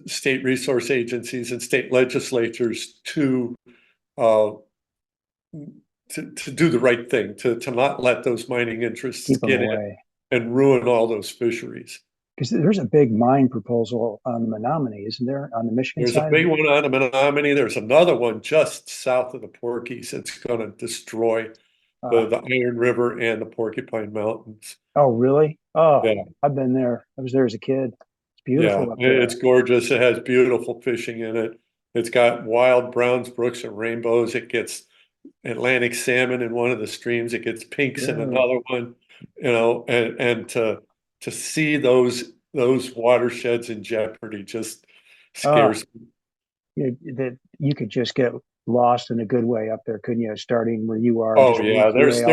state resource agencies and state legislatures uh, to do the right thing, to not let those mining interests Keep them get in away. and ruin all those fisheries. Because there's a big mine proposal on the Menominee, isn't there, on the Michigan There's a side? big one on the Menominee. There's another one just south of the Porkies. It's going to destroy Uh, the Iron River and the Porcupine Mountains. oh, really? Oh, Yeah, I've been there. I was there as a kid. It's yeah, beautiful up it's there. gorgeous. It has beautiful fishing in it. It's got wild browns, brooks, and rainbows. It gets Atlantic salmon in one of the streams. It gets pinks in Really? another one, you know, and to see those watersheds in jeopardy just Uh, scares me. that you could just get lost in a good way up there, couldn't you? Starting where you are, Oh just work yeah, your way all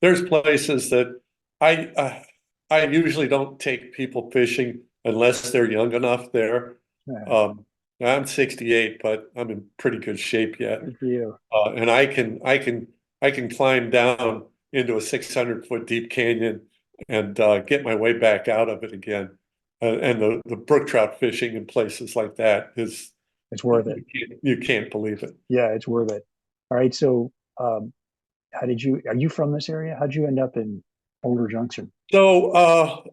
there's up. places that I I usually don't take people fishing unless they're young enough there. Yeah, Um, I'm 68, but I'm in pretty good shape yet. good for you. And I can climb down into a 600-foot deep canyon and get my way back out of it again. And the brook trout fishing in places like that is It's worth it. you can't believe it. Yeah, it's worth it. All right. So, how did you, are you from this area? How'd you end up in Boulder Junction? So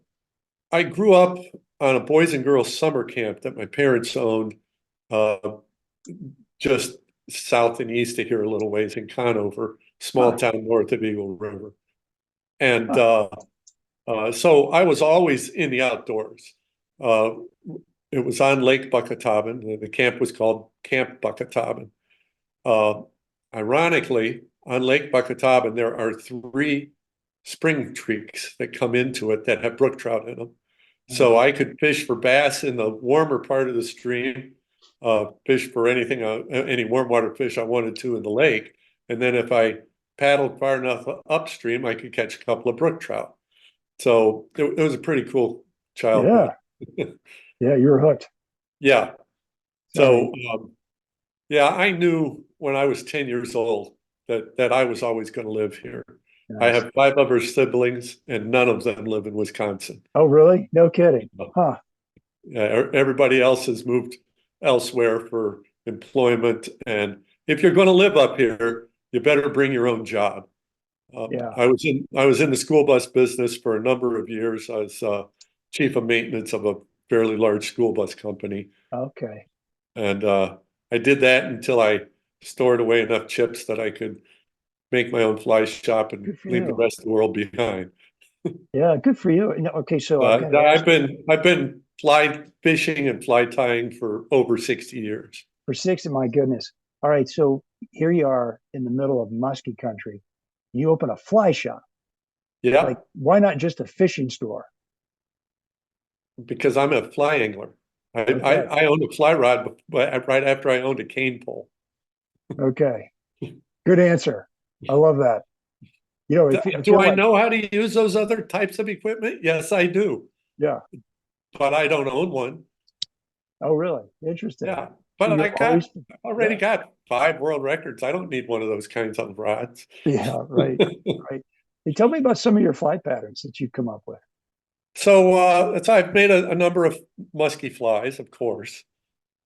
I grew up on a boys and girls summer camp that my parents owned uh, just south and east of here a little ways in Conover, small Huh, town north of Eagle River. And huh. so I was always in the outdoors. Uh, it was on Lake Buckataben. The camp was called Camp Buckataben. Uh, Ironically, on Lake Buckataben, there are three spring creeks that come into it that have brook trout in them. So I could fish for bass in the warmer part of the stream, fish for anything, any warm water fish I wanted to in the lake. And then if I paddled far enough upstream, I could catch a couple of brook trout. So it was a pretty cool childhood. Yeah, yeah, you're hooked. Yeah. All right. So yeah, I knew when I was 10 years old that I was always going to live here. I Nice. have five other siblings, and none of them live in Wisconsin. Oh, really? No kidding. Huh. Everybody else has moved elsewhere for employment. And if you're going to live up here, you better bring your own job. Yeah. I was in the school bus business for a number of years. I was chief of maintenance of a fairly large school bus company, Okay. and I did that until I stored away enough chips that I could make my own fly shop and Good for leave the you. rest of the world behind. Yeah, good for you. Okay, so I've got to ask I've been fly fishing and fly tying for over 60 years. for six, my goodness. All right, so here you are in the middle of musky country. You open a fly shop. Yeah, Like, why not just a fishing store? because I'm a fly angler. Okay. I owned a fly rod right after I owned a cane pole. Okay. Good answer. I love that. I Do feel I like, know how to use those other types of equipment? Yes, I do, yeah. but I don't own one. Oh, really? Interesting. Yeah, So but you're always, already yeah, got 5 world records. I don't need one of those kinds of rods. yeah, right, right. Hey, tell me about some of your fly patterns that you've come up with. So I've made a number of musky flies, of course.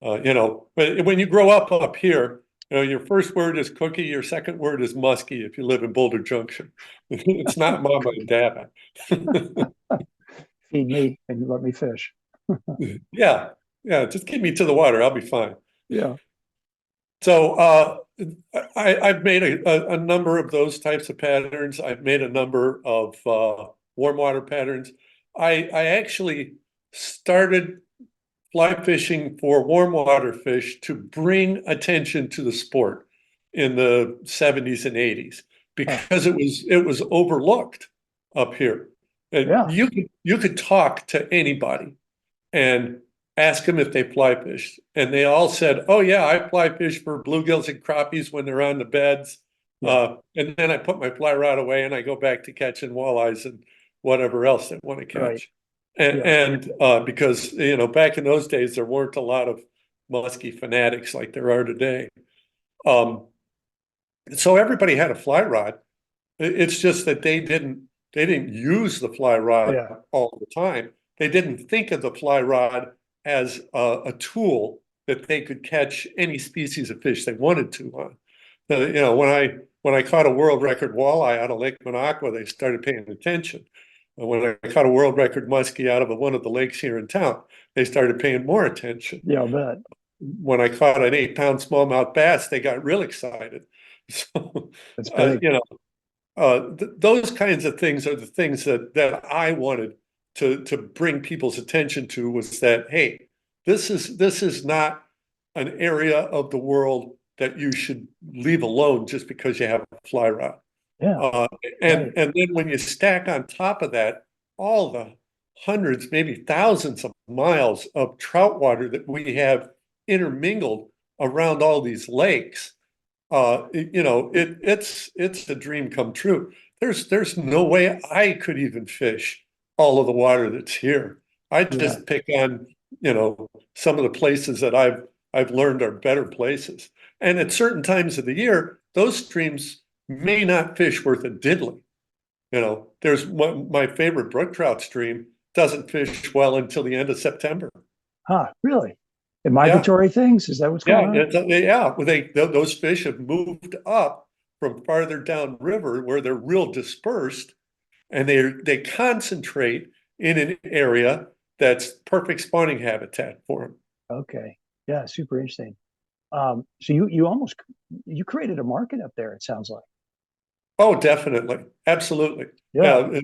But when you grow up here, your first word is cookie, your second word is musky if you live in Boulder Junction. It's not mama and dada. Feed me and let me fish. Yeah, yeah, just get me to the water, I'll be fine. Yeah. So I've made a number of those types of patterns. I've made a number of warm water patterns. I actually started fly fishing for warm water fish to bring attention to the sport in the 70s and 80s Huh. because it was overlooked up here. And Yeah. you could talk to anybody and ask them if they fly fish. And they all said, "Oh yeah, I fly fish for bluegills and crappies when they're on the beds." Yeah. And then I put my fly rod away and I go back to catching walleyes and whatever else they want to Right. catch. And, Yeah. because back in those days there weren't a lot of musky fanatics like there are today. Um, so everybody had a fly rod. It's just that they didn't use the fly rod Yeah. all the time. They didn't think of the fly rod as a tool that they could catch any species of fish they wanted to on. When I caught a world record walleye out of Lake Minocqua, they started paying attention. When I caught a world record muskie out of one of the lakes here in town, they started paying more attention. Yeah, I'll bet. When I caught an 8-pound smallmouth bass, they got real excited. So, That's big. those kinds of things are the things that I wanted to bring people's attention to was that, hey, this is not an area of the world that you should leave alone just because you have a fly rod. Yeah. Uh, Right. and then when you stack on top of that all the hundreds, maybe thousands of miles of trout water that we have intermingled around all these lakes, it's a dream come true. There's no way I could even fish all of the water that's here. I Yeah. just pick on, some of the places that I've learned are better places. And at certain times of the year, those streams may not fish worth a diddly. There's my favorite brook trout stream doesn't fish well until the end of September. Huh, really? The Yeah, migratory things? Is that what's going yeah, on? well, those fish have moved up from farther down river where they're real dispersed, and they concentrate in an area that's perfect spawning habitat for them. Okay. Yeah, super interesting. So you almost you created a market up there, it sounds like. Oh, definitely, absolutely. Yeah, Yeah,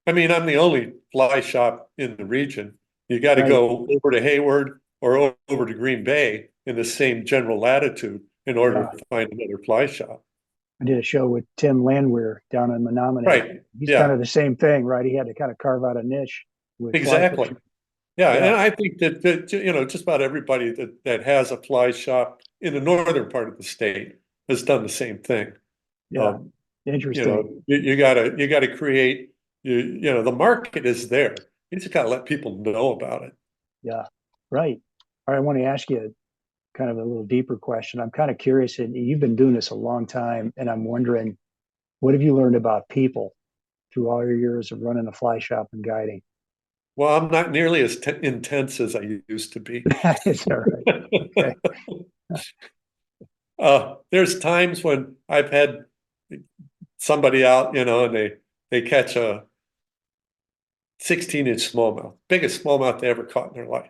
I mean, I'm the only fly shop in the region. You got to right. go over to Hayward or over to Green Bay in the same general latitude in order Yeah. to find another fly shop. I did a show with Tim Landwehr down in Menominee. Right. He's kind Yeah, of the same thing, right? He had to kind of carve out a niche with fly exactly. fishing. Yeah, Yeah, and I think that just about everybody that has a fly shop in the northern part of the state has done the same thing. yeah. Um, Interesting. you gotta create, the market is there. You just gotta let people know about it. Yeah, right. All right, I want to ask you kind of a little deeper question. I'm kind of curious, and you've been doing this a long time, and I'm wondering, what have you learned about people through all your years of running a fly shop and guiding? Well, I'm not nearly as intense as I used to be. Is that right? Okay. There's times when I've had somebody out, and they catch a 16-inch smallmouth, biggest smallmouth they ever caught in their life.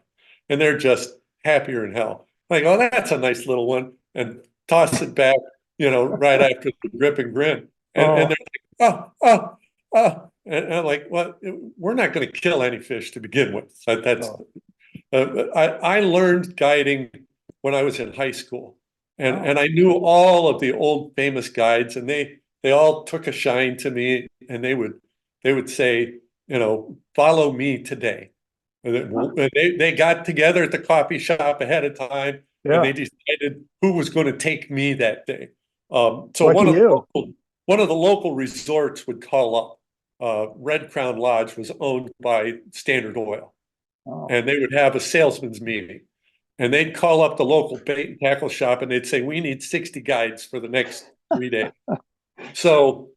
And they're just happier in hell. Like, oh, that's a nice little one. And toss it back, right after the grip and grin. And Oh, they're like, oh, oh, oh. And I'm like, well, we're not going to kill any fish to begin with. That's oh, I learned guiding when I was in high school. And oh, and I knew all of the old famous guides, and they all took a shine to me, and they would say, follow me today. huh, And they got together at the coffee shop ahead of time, and yeah. they decided who was going to take me that day. So Lucky you. one of the local resorts would call up. Red Crown Lodge was owned by Standard Oil, Oh, and they would have a salesman's meeting. And they'd call up the local bait and tackle shop, and they'd say, we need 60 guides for the next 3 days. So,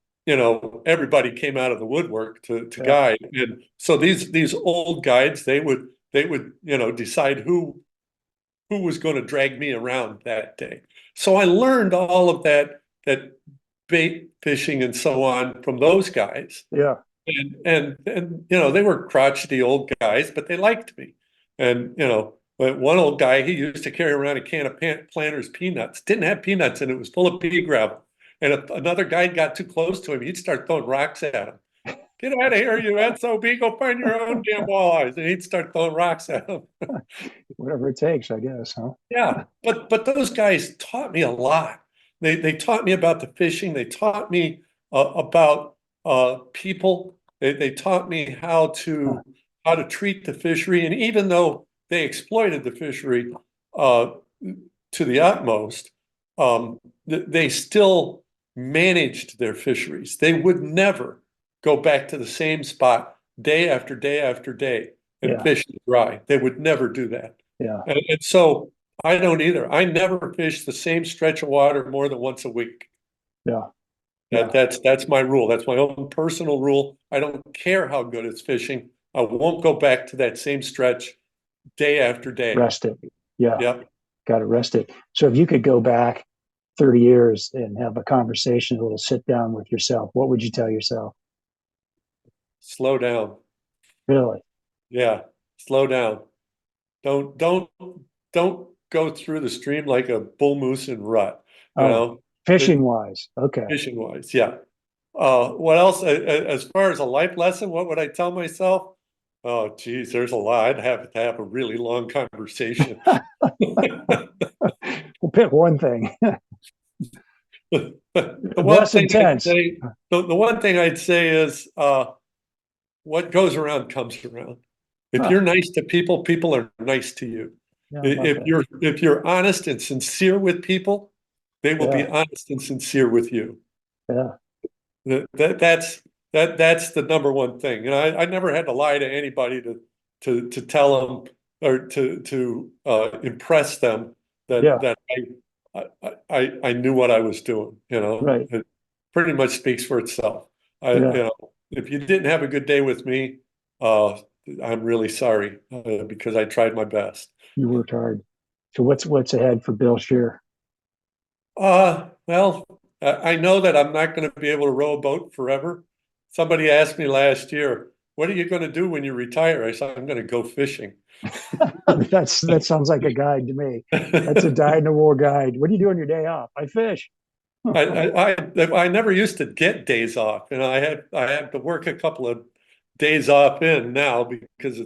everybody came out of the woodwork to yeah, guide. And so these old guides, they would, decide who was going to drag me around that day. So I learned all of that bait fishing and so on from those guys. yeah. And they were crotchety old guys, but they liked me. And but one old guy, he used to carry around a can of Planters peanuts. Didn't have peanuts in it. It was full of pea gravel. And if another guy got too close to him, he'd start throwing rocks at him. Get out of here, you SOB. Go find your own damn walleyes. And he'd start throwing rocks at him. Whatever it takes, I guess, huh? Yeah, but those guys taught me a lot. They taught me about the fishing. They taught me about people. They taught me Huh. how to treat the fishery. And even though they exploited the fishery uh, to the utmost, they still managed their fisheries. They would never go back to the same spot day after day after day and Yeah, fish dry. They would never do that. yeah, And so I don't either. I never fish the same stretch of water more than once a week. yeah, That yeah. that's my rule. That's my own personal rule. I don't care how good it's fishing. I won't go back to that same stretch day after day. Rest it. Yeah, Yep. got to rest it. So if you could go back 30 years and have a conversation, a little sit down with yourself, what would you tell yourself? Slow down. Really? Yeah. Slow down. Don't go through the stream like a bull moose in rut. You Oh, know, fishing wise. Okay. fishing wise. Yeah. What else? As far as a life lesson, what would I tell myself? Oh, geez, there's a lot. I'd have to have a really long conversation. We'll pick one thing. The one Less thing I'd intense. say, the one thing I'd say is, what goes around comes around. If Huh. you're nice to people, people are nice to you. Yeah, I love that. If you're honest and sincere with people, they will be Yeah, honest and sincere with you. yeah, That's the number one thing. And I never had to lie to anybody to tell them or to impress them yeah, that I knew what I was doing, you know. right. It pretty much speaks for itself. Yeah, If you didn't have a good day with me, uh, I'm really sorry because I tried my best. you worked hard. So what's ahead for Bill Shear? Well, I know that I'm not going to be able to row a boat forever. Somebody asked me last year, what are you going to do when you retire? I said, I'm going to go fishing. That sounds like a guide to me. That's a dyed-in-the-wool guide. What do you do on your day off? I fish. I never used to get days off, and I had to work a couple of days off in now because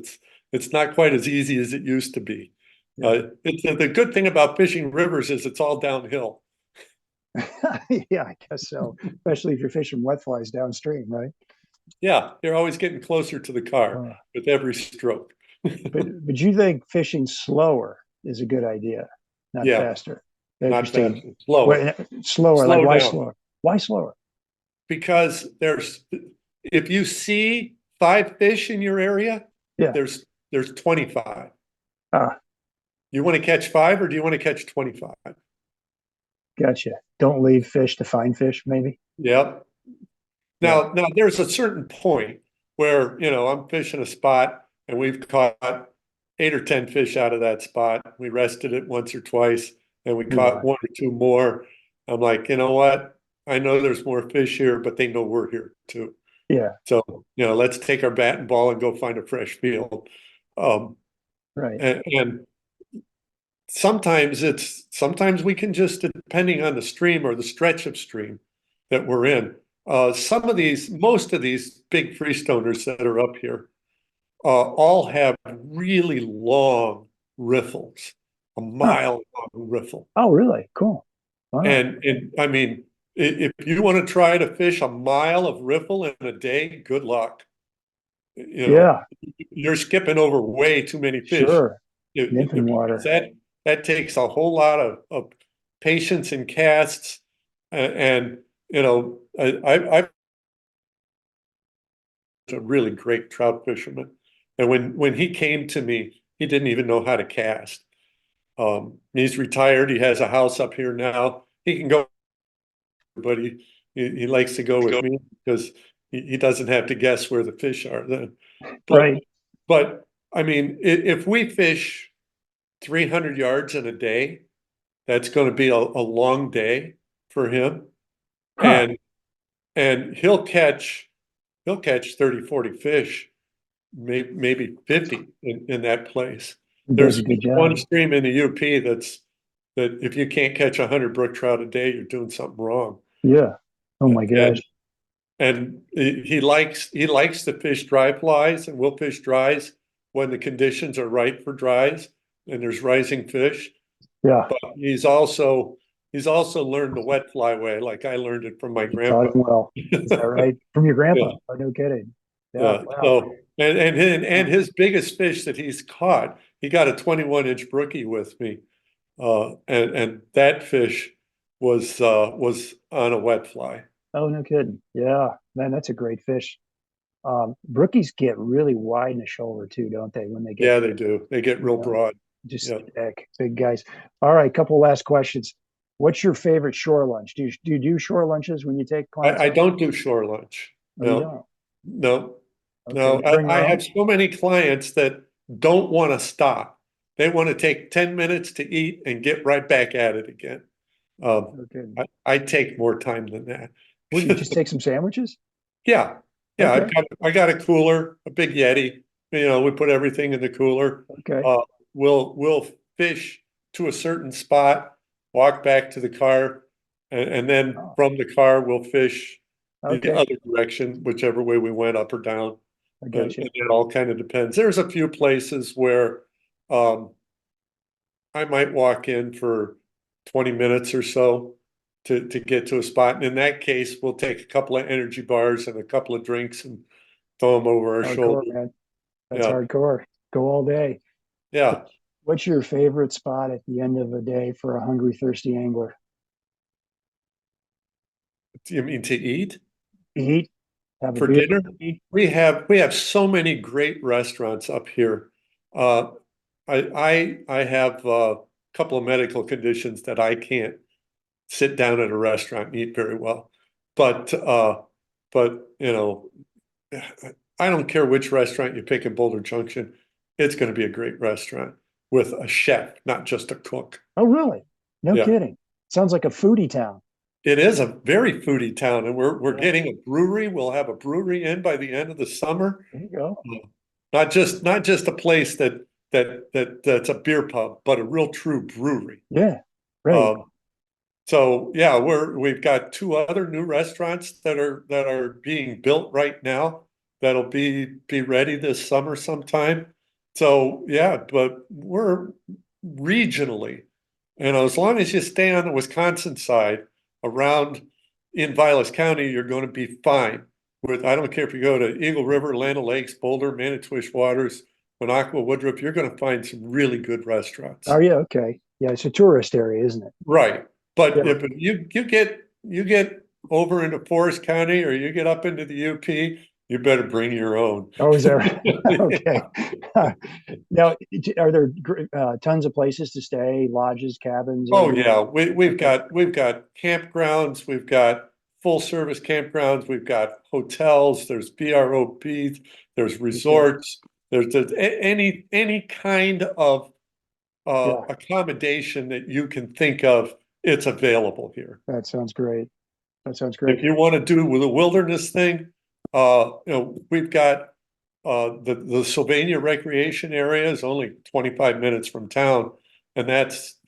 it's not quite as easy as it used to be. Yeah. It's the good thing about fishing rivers is it's all downhill. Yeah, I guess so. Especially if you're fishing wet flies downstream, right? Yeah, you're always getting closer to the car Uh, with every stroke. but you think fishing slower is a good idea, not Yeah, faster. not fast, Interesting. slower. What, slower, like Slow why down slower? Why slower? because if you see 5 fish in your area, Yeah. there's 25. Ah, You want to catch 5 or do you want to catch 25? gotcha. Don't leave fish to find fish, maybe. Yep. Yeah. Now there's a certain point where, I'm fishing a spot and we've caught 8 or 10 fish out of that spot. We rested it once or twice and we Move caught on. 1 or 2 more. I'm like, you know what? I know there's more fish here, but they know we're here too. Yeah. So, let's take our bat and ball and go find a fresh field. Um, Right. and sometimes we can just, depending on the stream or the stretch of stream that we're in. Most of these big freestoners that are up here, all have really long riffles, a Huh. mile long riffle. Oh, really? Cool. Wow. And I mean, if you want to try to fish a mile of riffle in a day, good luck. You know, Yeah. you're skipping over way too many fish. Sure. Nymphing Because water. that takes a whole lot of patience and casts. And I'm a really great trout fisherman. And when he came to me, he didn't even know how to cast. He's retired. He has a house up here now. He can go, but he likes to go with me because he doesn't have to guess where the fish are then. But Right. but I mean, if we fish 300 yards in a day, that's going to be a long day for him. Huh. And he'll catch 30, 40 fish, maybe 50 in that place. He does a There's good one job. stream in the UP that if you can't catch 100 brook trout a day, you're doing something wrong. Yeah. Oh my And gosh. and he likes to fish dry flies, and we'll fish dries when the conditions are right for dries and there's rising fish. Yeah. But he's also learned the wet fly way, like I learned it from my You taught grandpa. him well. Is that right? From your Yeah, grandpa? Oh, no kidding. Yeah. yeah. Wow. So and his biggest fish that he's caught, he got a 21-inch brookie with me, and that fish was on a wet fly. Oh, no kidding. Yeah. Man, that's a great fish. Brookies get really wide in the shoulder too, don't they? When they get, Yeah, they do. They get real you know, broad. just Yeah, thick, big guys. All right, couple last questions. What's your favorite shore lunch? Do you do shore lunches when you take clients I out? don't do shore lunch. Oh, you No, don't? no, Okay, no. you bring I your have own? so many clients that don't want to stop. They want to take 10 minutes to eat and get right back at it again. Um, Okay. I take more time than that. What do you just take some sandwiches? Yeah, yeah. Okay. I got a cooler, a big Yeti. We put everything in the cooler. Okay. Uh, we'll fish to a certain spot, walk back to the car, and then Oh, from the car we'll fish the okay. other direction, whichever way we went, up or down. I And got you. it all kind of depends. There's a few places where um, I might walk in for 20 minutes or so to get to a spot. And in that case, we'll take a couple of energy bars and a couple of drinks and throw them over our Hardcore, shoulder. man. That's Yeah, hardcore. Go all day. yeah. What's your favorite spot at the end of the day for a hungry, thirsty angler? Do you mean to eat Eat, have a for beer. dinner? We have so many great restaurants up here. Uh, I have a couple of medical conditions that I can't sit down at a restaurant and eat very well. But you know, I don't care which restaurant you pick in Boulder Junction, it's going to be a great restaurant with a chef, not just a cook. Oh, really? No Yeah. kidding. Sounds like a foodie town. It is a very foodie town, and we're Yeah, getting a brewery. We'll have a brewery in by the end of the summer. there you go. Not just a place that's a beer pub, but a real true brewery. Yeah, right. Um, so yeah, we've got two other new restaurants that are being built right now that'll be ready this summer sometime. So yeah, but we're regionally, as long as you stay on the Wisconsin side around in Vilas County, you're going to be fine. I don't care if you go to Eagle River, Land O'Lakes, Boulder, Manitowish Waters, Minocqua, Woodruff, you're going to find some really good restaurants. Oh, yeah, okay. Yeah, it's a tourist area, isn't it? Right. But Yeah. if you get over into Forest County or you get up into the UP, you better bring your own. Oh, is that right? Okay. Now, are there tons of places to stay, lodges, cabins, Oh Airbnb? yeah, we've Okay. got campgrounds, we've got full service campgrounds, we've got hotels, there's BROPs, there's Okay. resorts, there's any kind of Yeah, accommodation that you can think of, it's available here. that sounds great. That sounds great. If you want to do with a wilderness thing, we've got the Sylvania Recreation Area is only 25 minutes from town, and that's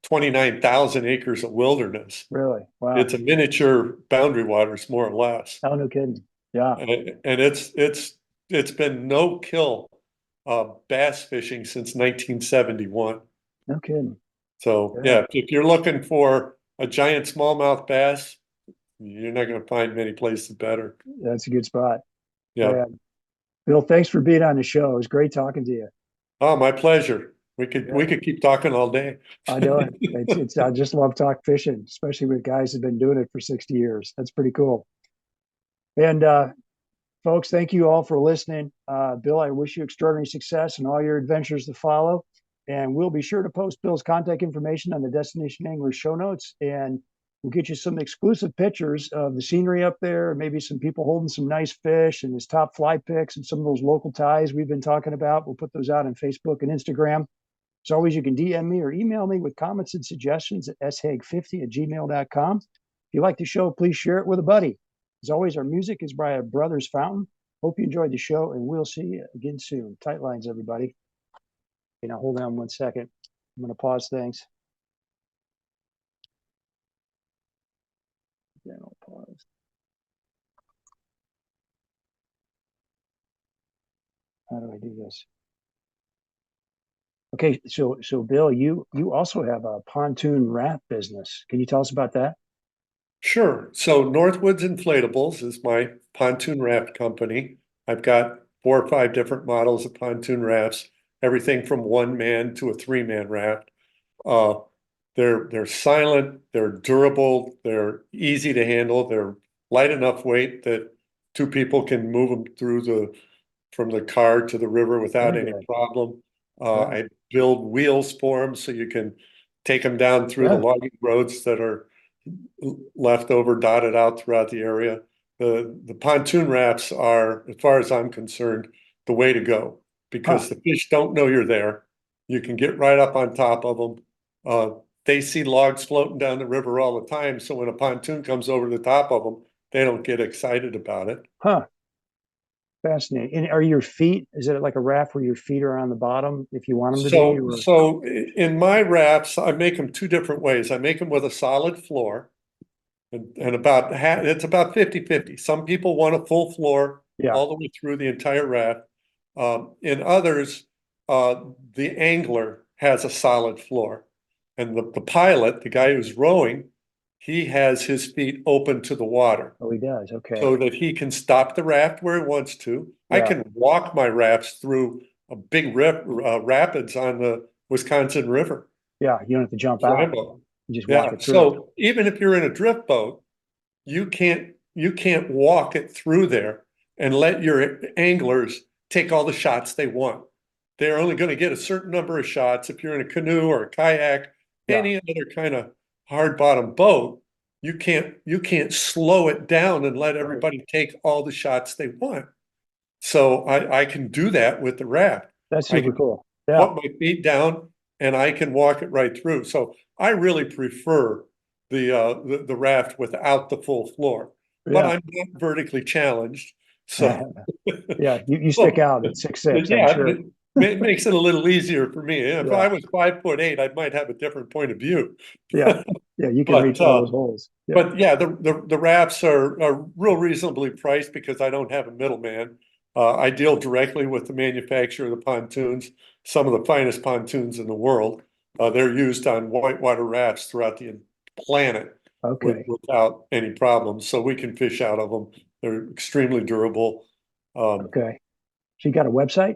29,000 acres of wilderness. Really? Wow. It's a miniature boundary waters, more or less, Oh, no kidding. Yeah, and it's been no kill bass fishing since 1971. no kidding. So Yeah, yeah, if you're looking for a giant smallmouth bass, you're not going to find many places better. that's a good spot. Yeah. Yeah. Bill, thanks for being on the show. It was great talking to you. Oh, my pleasure. We could Yeah, we could keep talking all day. I know it. It's I just love talk fishing, especially with guys who've been doing it for 60 years. That's pretty cool. And folks, thank you all for listening. Bill, I wish you extraordinary success in all your adventures to follow. And we'll be sure to post Bill's contact information on the Destination Angler show notes. And we'll get you some exclusive pictures of the scenery up there, maybe some people holding some nice fish and his top fly picks and some of those local ties we've been talking about. We'll put those out on Facebook and Instagram. As always, you can DM me or email me with comments and suggestions at shag50@gmail.com. If you like the show, please share it with a buddy. As always, our music is by our Brothers Fountain. Hope you enjoyed the show, and we'll see you again soon. Tight lines, everybody. Okay, now hold on one second. I'm going to pause things. Then I'll pause. How do I do this? Okay, so Bill, you also have a pontoon raft business. Can you tell us about that? Sure. So Northwoods Inflatables is my pontoon raft company. I've got 4 or 5 different models of pontoon rafts, everything from one man to a 3-man raft. Uh, they're silent, they're durable, they're easy to handle, they're light enough weight that 2 people can move them from the car to the river without Very any good. problem. Yeah, I build wheels for them so you can take them down through the yeah. logging roads that are left over, dotted out throughout the area. The pontoon rafts are, as far as I'm concerned, the way to go Huh. because the fish don't know you're there. You can get right up on top of them. They see logs floating down the river all the time, so when a pontoon comes over the top of them, they don't get excited about it. Huh. Fascinating. And are your feet, is it like a raft where your feet are on the bottom if you want them to be? So, Or so in my rafts, I make them 2 different ways. I make them with a solid floor. And about it's about 50-50. Some people want a full floor yeah. all the way through the entire raft. In others, the angler has a solid floor. And the pilot, the guy who's rowing, he has his feet open to the water Oh, he does. Okay. so that he can stop the raft where he wants to. I Yeah. can walk my rafts through a big rapids on the Wisconsin River. Yeah. You don't have to jump out. You just walk Yeah, it through. so even if you're in a drift boat, you can't walk it through there and let your anglers take all the shots they want. They're only going to get a certain number of shots. If you're in a canoe or a kayak, Yeah. any other kind of hard bottom boat, you can't slow it down and let everybody take all the shots they want. So I can do that with the raft. That's I super can cool. Yeah. put my feet down and I can walk it right through. So I really prefer the raft without the full floor, but Yeah. I'm not vertically challenged. So Yeah. You stick well, out at 6'6", I'm yeah, sure. it makes it a little easier for me. If I Yeah. was 5'8", I might have a different point of view. Yeah. Yeah. You can But reach all those holes. Yeah. yeah, the rafts are real reasonably priced because I don't have a middleman. I deal directly with the manufacturer of the pontoons, some of the finest pontoons in the world. They're used on whitewater rafts throughout the planet Okay. without any problems. So we can fish out of them. They're extremely durable. Okay. So you got a website?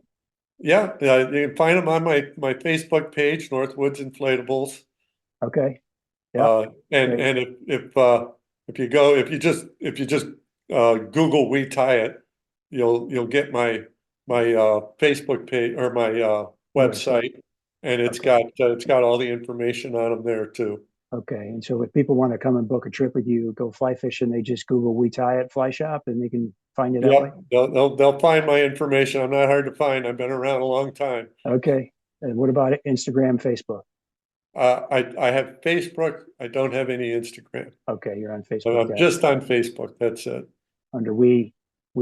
Yeah, you can find them on my Facebook page, Northwoods Inflatables. Okay. Yeah. Great. And if you go if you just Google We Tie It, you'll get my Facebook page or my Website. website, and Okay. it's got all the information on them there too. Okay. And so if people want to come and book a trip with you, go fly fishing, they just Google We Tie It Fly Shop and they can find you that way? Yep, they'll find my information. I'm not hard to find. I've been around a long time. Okay. And what about Instagram, Facebook? I have Facebook. I don't have any Instagram. Okay. You're on Facebook. I'm just on Facebook. That's it. Under We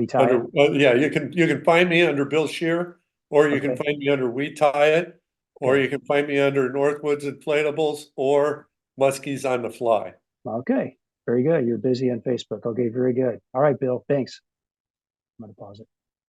Tie It? Yeah, you can find me under Bill Sherer, or you can Okay. find me under We Tie It, or Okay. you can find me under Northwoods Inflatables or Muskies on the Fly. Okay. Very good. You're busy on Facebook. Okay. Very good. All right, Bill. Thanks. I'm going to pause it.